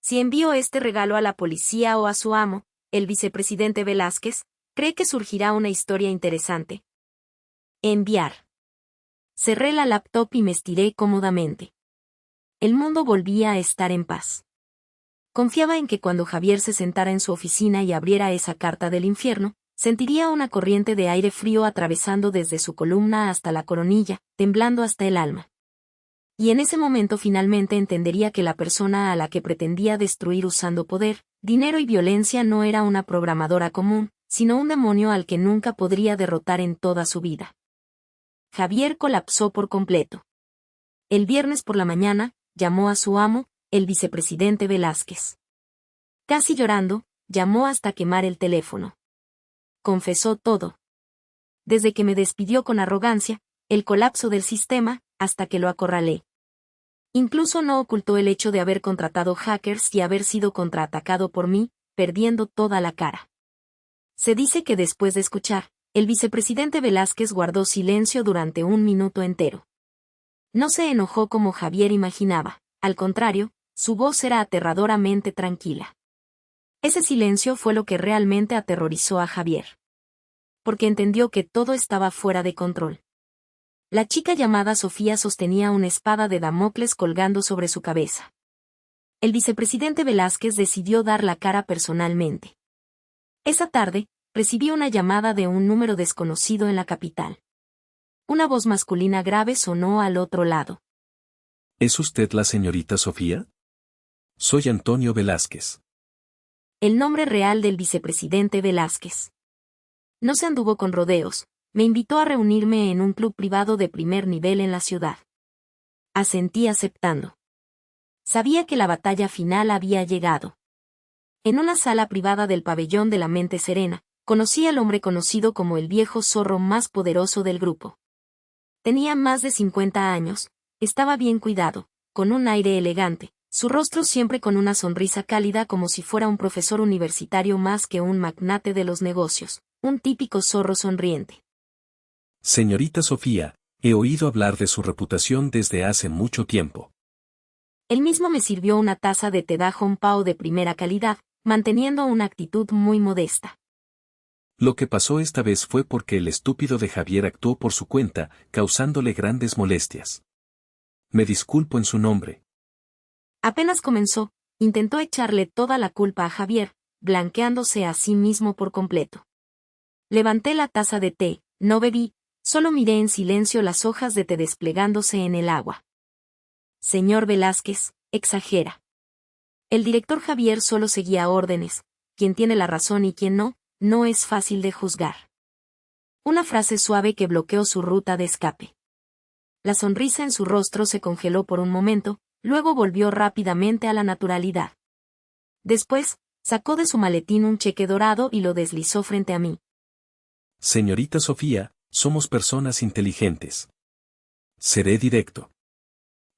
Si envío este regalo a la policía o a su amo, el vicepresidente Velázquez, ¿cree que surgirá una historia interesante? Enviar. Cerré la laptop y me estiré cómodamente. El mundo volvía a estar en paz. Confiaba en que cuando Javier se sentara en su oficina y abriera esa carta del infierno, sentiría una corriente de aire frío atravesando desde su columna hasta la coronilla, temblando hasta el alma. Y en ese momento finalmente entendería que la persona a la que pretendía destruir usando poder, dinero y violencia no era una programadora común, sino un demonio al que nunca podría derrotar en toda su vida. Javier colapsó por completo. El viernes por la mañana, llamó a su amo, el vicepresidente Velázquez. Casi llorando, llamó hasta quemar el teléfono. Confesó todo. Desde que me despidió con arrogancia, el colapso del sistema, hasta que lo acorralé. Incluso no ocultó el hecho de haber contratado hackers y haber sido contraatacado por mí, perdiendo toda la cara. Se dice que después de escuchar, el vicepresidente Velázquez guardó silencio durante 1 minuto entero. No se enojó como Javier imaginaba, al contrario, su voz era aterradoramente tranquila. Ese silencio fue lo que realmente aterrorizó a Javier. Porque entendió que todo estaba fuera de control. La chica llamada Sofía sostenía una espada de Damocles colgando sobre su cabeza. El vicepresidente Velázquez decidió dar la cara personalmente. Esa tarde, recibí una llamada de un número desconocido en la capital. Una voz masculina grave sonó al otro lado. ¿Es usted la señorita Sofía? Soy Antonio Velázquez. El nombre real del vicepresidente Velázquez. No se anduvo con rodeos, me invitó a reunirme en un club privado de primer nivel en la ciudad. Asentí aceptando. Sabía que la batalla final había llegado. En una sala privada del pabellón de la mente serena, conocí al hombre conocido como el viejo zorro más poderoso del grupo. Tenía más de 50 años, estaba bien cuidado, con un aire elegante, su rostro siempre con una sonrisa cálida como si fuera un profesor universitario más que un magnate de los negocios, un típico zorro sonriente. Señorita Sofía, he oído hablar de su reputación desde hace mucho tiempo. Él mismo me sirvió una taza de té Hong Pao de primera calidad, manteniendo una actitud muy modesta. Lo que pasó esta vez fue porque el estúpido de Javier actuó por su cuenta, causándole grandes molestias. Me disculpo en su nombre. Apenas comenzó, intentó echarle toda la culpa a Javier, blanqueándose a sí mismo por completo. Levanté la taza de té, no bebí, solo miré en silencio las hojas de té desplegándose en el agua. Señor Velázquez, exagera. El director Javier solo seguía órdenes, quien tiene la razón y quien no, no es fácil de juzgar. Una frase suave que bloqueó su ruta de escape. La sonrisa en su rostro se congeló por un momento, luego volvió rápidamente a la naturalidad. Después, sacó de su maletín un cheque dorado y lo deslizó frente a mí. Señorita Sofía, somos personas inteligentes. Seré directo.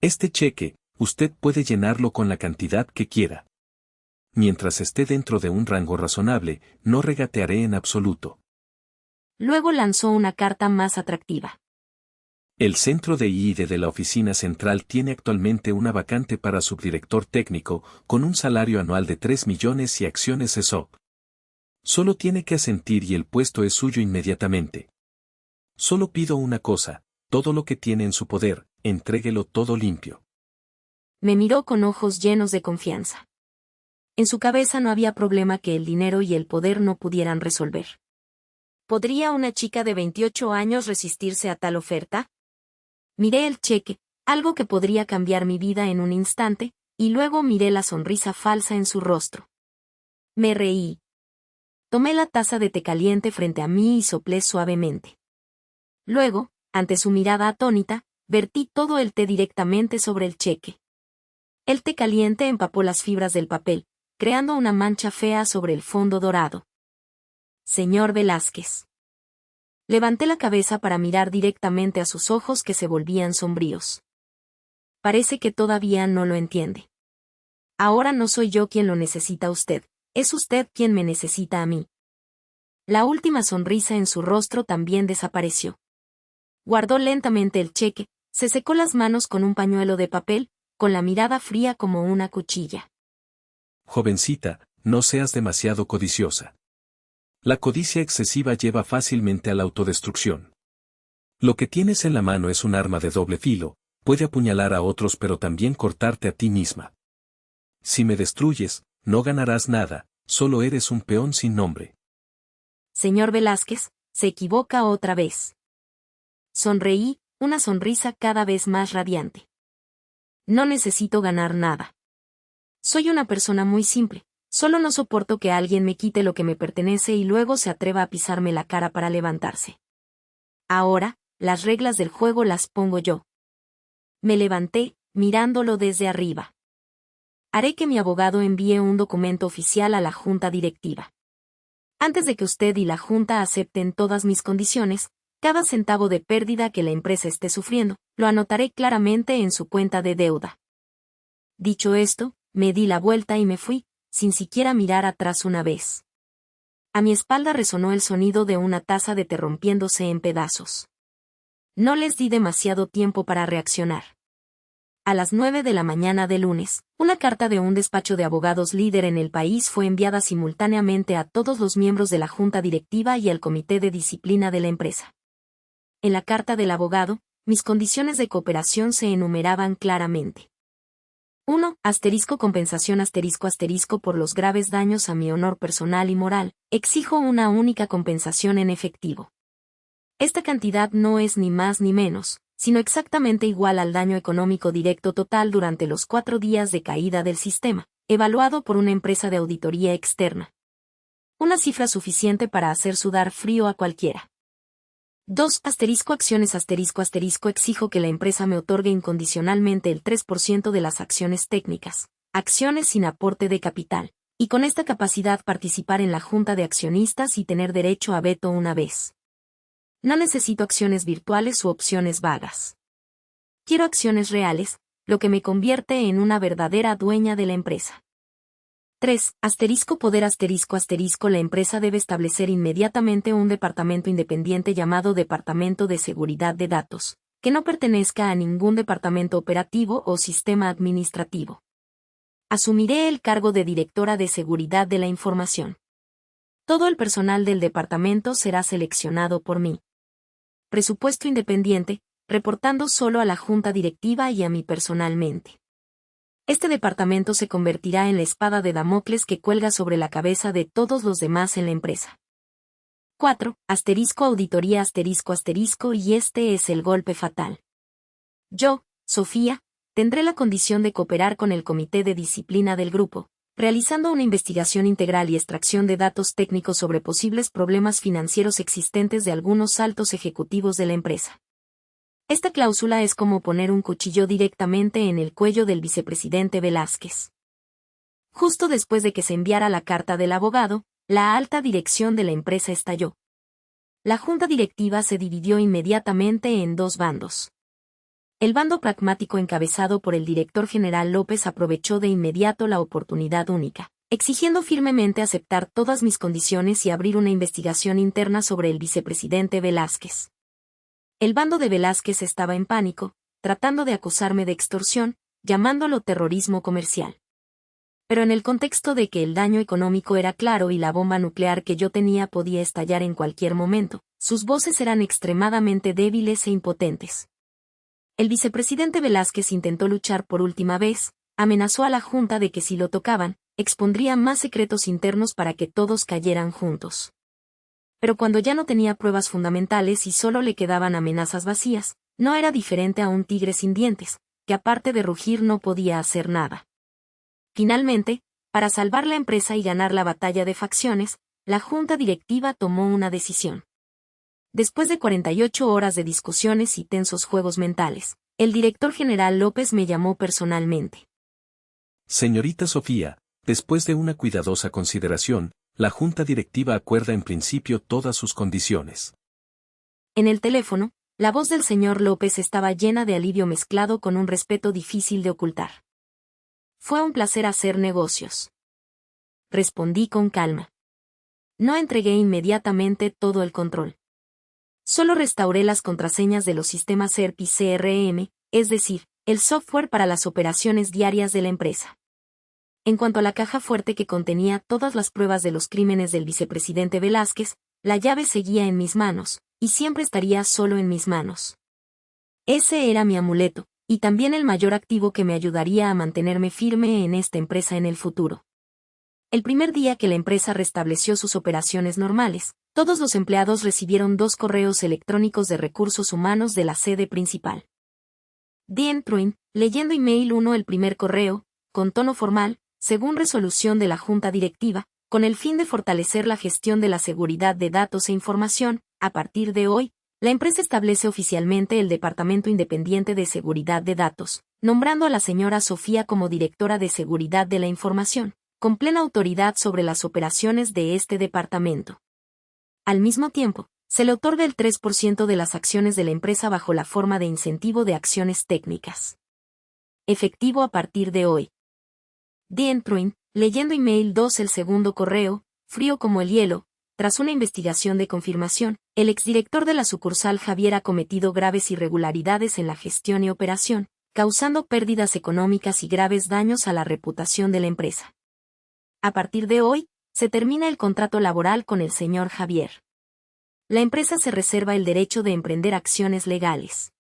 Este cheque, usted puede llenarlo con la cantidad que quiera. Mientras esté dentro de un rango razonable, no regatearé en absoluto. Luego lanzó una carta más atractiva. El centro de I+D de la oficina central tiene actualmente una vacante para subdirector técnico, con un salario anual de 3 millones y acciones ESOP. Solo tiene que asentir y el puesto es suyo inmediatamente. Solo pido una cosa, todo lo que tiene en su poder, entréguelo todo limpio. Me miró con ojos llenos de confianza. En su cabeza no había problema que el dinero y el poder no pudieran resolver. ¿Podría una chica de 28 años resistirse a tal oferta? Miré el cheque, algo que podría cambiar mi vida en un instante, y luego miré la sonrisa falsa en su rostro. Me reí. Tomé la taza de té caliente frente a mí y soplé suavemente. Luego, ante su mirada atónita, vertí todo el té directamente sobre el cheque. El té caliente empapó las fibras del papel, creando una mancha fea sobre el fondo dorado. Señor Velázquez. Levanté la cabeza para mirar directamente a sus ojos que se volvían sombríos. Parece que todavía no lo entiende. Ahora no soy yo quien lo necesita a usted, es usted quien me necesita a mí. La última sonrisa en su rostro también desapareció. Guardó lentamente el cheque, se secó las manos con un pañuelo de papel, con la mirada fría como una cuchilla. Jovencita, no seas demasiado codiciosa. La codicia excesiva lleva fácilmente a la autodestrucción. Lo que tienes en la mano es un arma de doble filo, puede apuñalar a otros pero también cortarte a ti misma. Si me destruyes, no ganarás nada, solo eres un peón sin nombre. Señor Velázquez, se equivoca otra vez. Sonreí, una sonrisa cada vez más radiante. No necesito ganar nada. Soy una persona muy simple. Solo no soporto que alguien me quite lo que me pertenece y luego se atreva a pisarme la cara para levantarse. Ahora, las reglas del juego las pongo yo. Me levanté, mirándolo desde arriba. Haré que mi abogado envíe un documento oficial a la junta directiva. Antes de que usted y la junta acepten todas mis condiciones, cada centavo de pérdida que la empresa esté sufriendo, lo anotaré claramente en su cuenta de deuda. Dicho esto, me di la vuelta y me fui, sin siquiera mirar atrás una vez. A mi espalda resonó el sonido de una taza de té rompiéndose en pedazos. No les di demasiado tiempo para reaccionar. A las 9 de la mañana de lunes, una carta de un despacho de abogados líder en el país fue enviada simultáneamente a todos los miembros de la junta directiva y al comité de disciplina de la empresa. En la carta del abogado, mis condiciones de cooperación se enumeraban claramente. 1. Compensación por los graves daños a mi honor personal y moral. Exijo una única compensación en efectivo. Esta cantidad no es ni más ni menos, sino exactamente igual al daño económico directo total durante los 4 días de caída del sistema, evaluado por una empresa de auditoría externa. Una cifra suficiente para hacer sudar frío a cualquiera. 2. Acciones exijo que la empresa me otorgue incondicionalmente el 3% de las acciones técnicas, acciones sin aporte de capital, y con esta capacidad participar en la junta de accionistas y tener derecho a veto una vez. No necesito acciones virtuales u opciones vagas. Quiero acciones reales, lo que me convierte en una verdadera dueña de la empresa. 3. Poder la empresa debe establecer inmediatamente un departamento independiente llamado Departamento de Seguridad de Datos, que no pertenezca a ningún departamento operativo o sistema administrativo. Asumiré el cargo de directora de seguridad de la información. Todo el personal del departamento será seleccionado por mí. Presupuesto independiente, reportando solo a la junta directiva y a mí personalmente. Este departamento se convertirá en la espada de Damocles que cuelga sobre la cabeza de todos los demás en la empresa. 4. Auditoría y este es el golpe fatal. Yo, Sofía, tendré la condición de cooperar con el comité de disciplina del grupo, realizando una investigación integral y extracción de datos técnicos sobre posibles problemas financieros existentes de algunos altos ejecutivos de la empresa. Esta cláusula es como poner un cuchillo directamente en el cuello del vicepresidente Velázquez. Justo después de que se enviara la carta del abogado, la alta dirección de la empresa estalló. La junta directiva se dividió inmediatamente en 2 bandos. El bando pragmático encabezado por el director general López aprovechó de inmediato la oportunidad única, exigiendo firmemente aceptar todas mis condiciones y abrir una investigación interna sobre el vicepresidente Velázquez. El bando de Velázquez estaba en pánico, tratando de acusarme de extorsión, llamándolo terrorismo comercial. Pero en el contexto de que el daño económico era claro y la bomba nuclear que yo tenía podía estallar en cualquier momento, sus voces eran extremadamente débiles e impotentes. El vicepresidente Velázquez intentó luchar por última vez, amenazó a la junta de que si lo tocaban, expondría más secretos internos para que todos cayeran juntos. Pero cuando ya no tenía pruebas fundamentales y solo le quedaban amenazas vacías, no era diferente a un tigre sin dientes, que aparte de rugir no podía hacer nada. Finalmente, para salvar la empresa y ganar la batalla de facciones, la junta directiva tomó una decisión. Después de 48 horas de discusiones y tensos juegos mentales, el director general López me llamó personalmente. Señorita Sofía, después de una cuidadosa consideración, la junta directiva acuerda en principio todas sus condiciones. En el teléfono, la voz del señor López estaba llena de alivio mezclado con un respeto difícil de ocultar. Fue un placer hacer negocios. Respondí con calma. No entregué inmediatamente todo el control. Solo restauré las contraseñas de los sistemas ERP y CRM, es decir, el software para las operaciones diarias de la empresa. En cuanto a la caja fuerte que contenía todas las pruebas de los crímenes del vicepresidente Velázquez, la llave seguía en mis manos, y siempre estaría solo en mis manos. Ese era mi amuleto, y también el mayor activo que me ayudaría a mantenerme firme en esta empresa en el futuro. El primer día que la empresa restableció sus operaciones normales, todos los empleados recibieron 2 correos electrónicos de recursos humanos de la sede principal. Dean Truin, leyendo email 1 el primer correo, con tono formal, según resolución de la Junta Directiva, con el fin de fortalecer la gestión de la seguridad de datos e información, a partir de hoy, la empresa establece oficialmente el Departamento Independiente de Seguridad de Datos, nombrando a la señora Sofía como directora de Seguridad de la Información, con plena autoridad sobre las operaciones de este departamento. Al mismo tiempo, se le otorga el 3% de las acciones de la empresa bajo la forma de incentivo de acciones técnicas. Efectivo a partir de hoy. Dientroin, leyendo email 2, el segundo correo, frío como el hielo. Tras una investigación de confirmación, el exdirector de la sucursal Javier ha cometido graves irregularidades en la gestión y operación, causando pérdidas económicas y graves daños a la reputación de la empresa. A partir de hoy, se termina el contrato laboral con el señor Javier. La empresa se reserva el derecho de emprender acciones legales.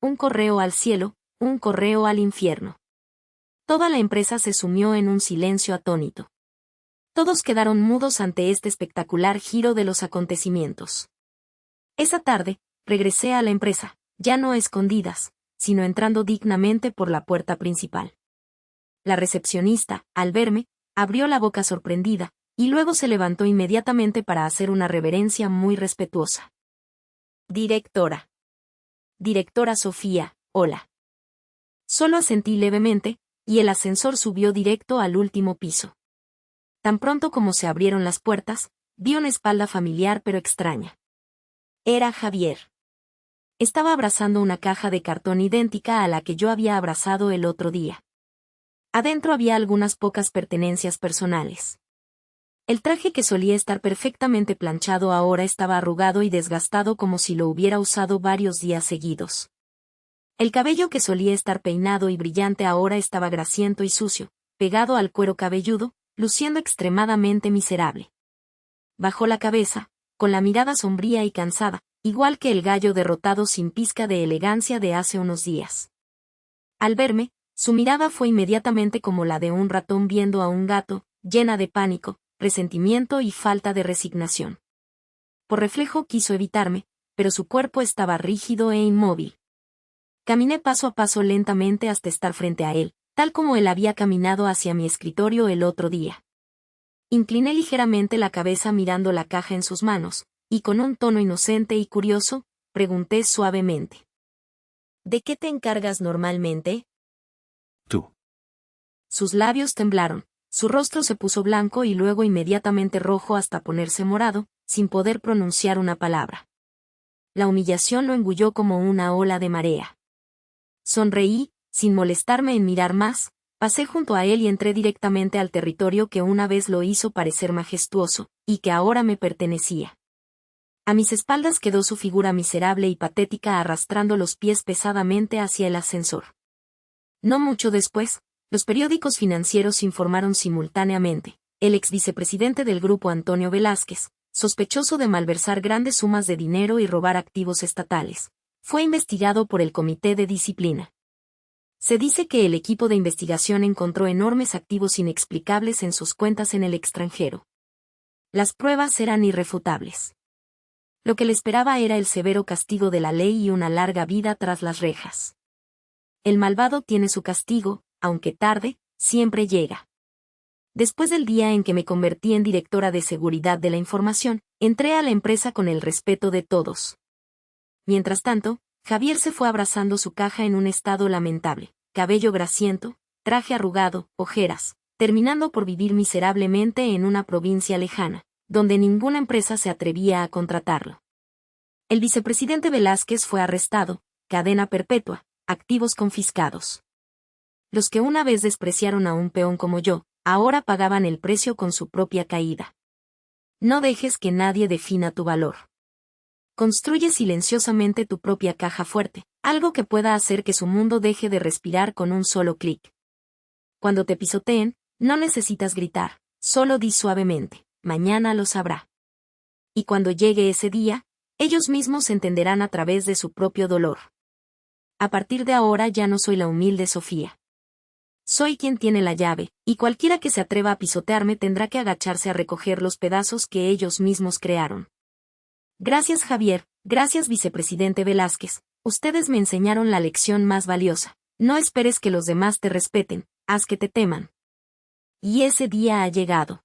Un correo al cielo, un correo al infierno. Toda la empresa se sumió en un silencio atónito. Todos quedaron mudos ante este espectacular giro de los acontecimientos. Esa tarde, regresé a la empresa, ya no a escondidas, sino entrando dignamente por la puerta principal. La recepcionista, al verme, abrió la boca sorprendida, y luego se levantó inmediatamente para hacer una reverencia muy respetuosa. Directora. Directora Sofía, hola. Solo asentí levemente, y el ascensor subió directo al último piso. Tan pronto como se abrieron las puertas, vi una espalda familiar pero extraña. Era Javier. Estaba abrazando una caja de cartón idéntica a la que yo había abrazado el otro día. Adentro había algunas pocas pertenencias personales. El traje que solía estar perfectamente planchado ahora estaba arrugado y desgastado como si lo hubiera usado varios días seguidos. El cabello que solía estar peinado y brillante ahora estaba grasiento y sucio, pegado al cuero cabelludo, luciendo extremadamente miserable. Bajó la cabeza, con la mirada sombría y cansada, igual que el gallo derrotado sin pizca de elegancia de hace unos días. Al verme, su mirada fue inmediatamente como la de un ratón viendo a un gato, llena de pánico, resentimiento y falta de resignación. Por reflejo quiso evitarme, pero su cuerpo estaba rígido e inmóvil. Caminé paso a paso lentamente hasta estar frente a él, tal como él había caminado hacia mi escritorio el otro día. Incliné ligeramente la cabeza mirando la caja en sus manos, y con un tono inocente y curioso, pregunté suavemente. ¿De qué te encargas normalmente? Tú. Sus labios temblaron, su rostro se puso blanco y luego inmediatamente rojo hasta ponerse morado, sin poder pronunciar una palabra. La humillación lo engulló como una ola de marea. Sonreí, sin molestarme en mirar más, pasé junto a él y entré directamente al territorio que una vez lo hizo parecer majestuoso, y que ahora me pertenecía. A mis espaldas quedó su figura miserable y patética arrastrando los pies pesadamente hacia el ascensor. No mucho después, los periódicos financieros informaron simultáneamente. El ex vicepresidente del grupo Antonio Velázquez, sospechoso de malversar grandes sumas de dinero y robar activos estatales, fue investigado por el Comité de Disciplina. Se dice que el equipo de investigación encontró enormes activos inexplicables en sus cuentas en el extranjero. Las pruebas eran irrefutables. Lo que le esperaba era el severo castigo de la ley y una larga vida tras las rejas. El malvado tiene su castigo, aunque tarde, siempre llega. Después del día en que me convertí en directora de Seguridad de la Información, entré a la empresa con el respeto de todos. Mientras tanto, Javier se fue abrazando su caja en un estado lamentable, cabello grasiento, traje arrugado, ojeras, terminando por vivir miserablemente en una provincia lejana, donde ninguna empresa se atrevía a contratarlo. El vicepresidente Velázquez fue arrestado, cadena perpetua, activos confiscados. Los que una vez despreciaron a un peón como yo, ahora pagaban el precio con su propia caída. No dejes que nadie defina tu valor. Construye silenciosamente tu propia caja fuerte, algo que pueda hacer que su mundo deje de respirar con un solo clic. Cuando te pisoteen, no necesitas gritar, solo di suavemente, mañana lo sabrá. Y cuando llegue ese día, ellos mismos entenderán a través de su propio dolor. A partir de ahora ya no soy la humilde Sofía. Soy quien tiene la llave, y cualquiera que se atreva a pisotearme tendrá que agacharse a recoger los pedazos que ellos mismos crearon. Gracias Javier, gracias vicepresidente Velázquez, ustedes me enseñaron la lección más valiosa. No esperes que los demás te respeten, haz que te teman. Y ese día ha llegado.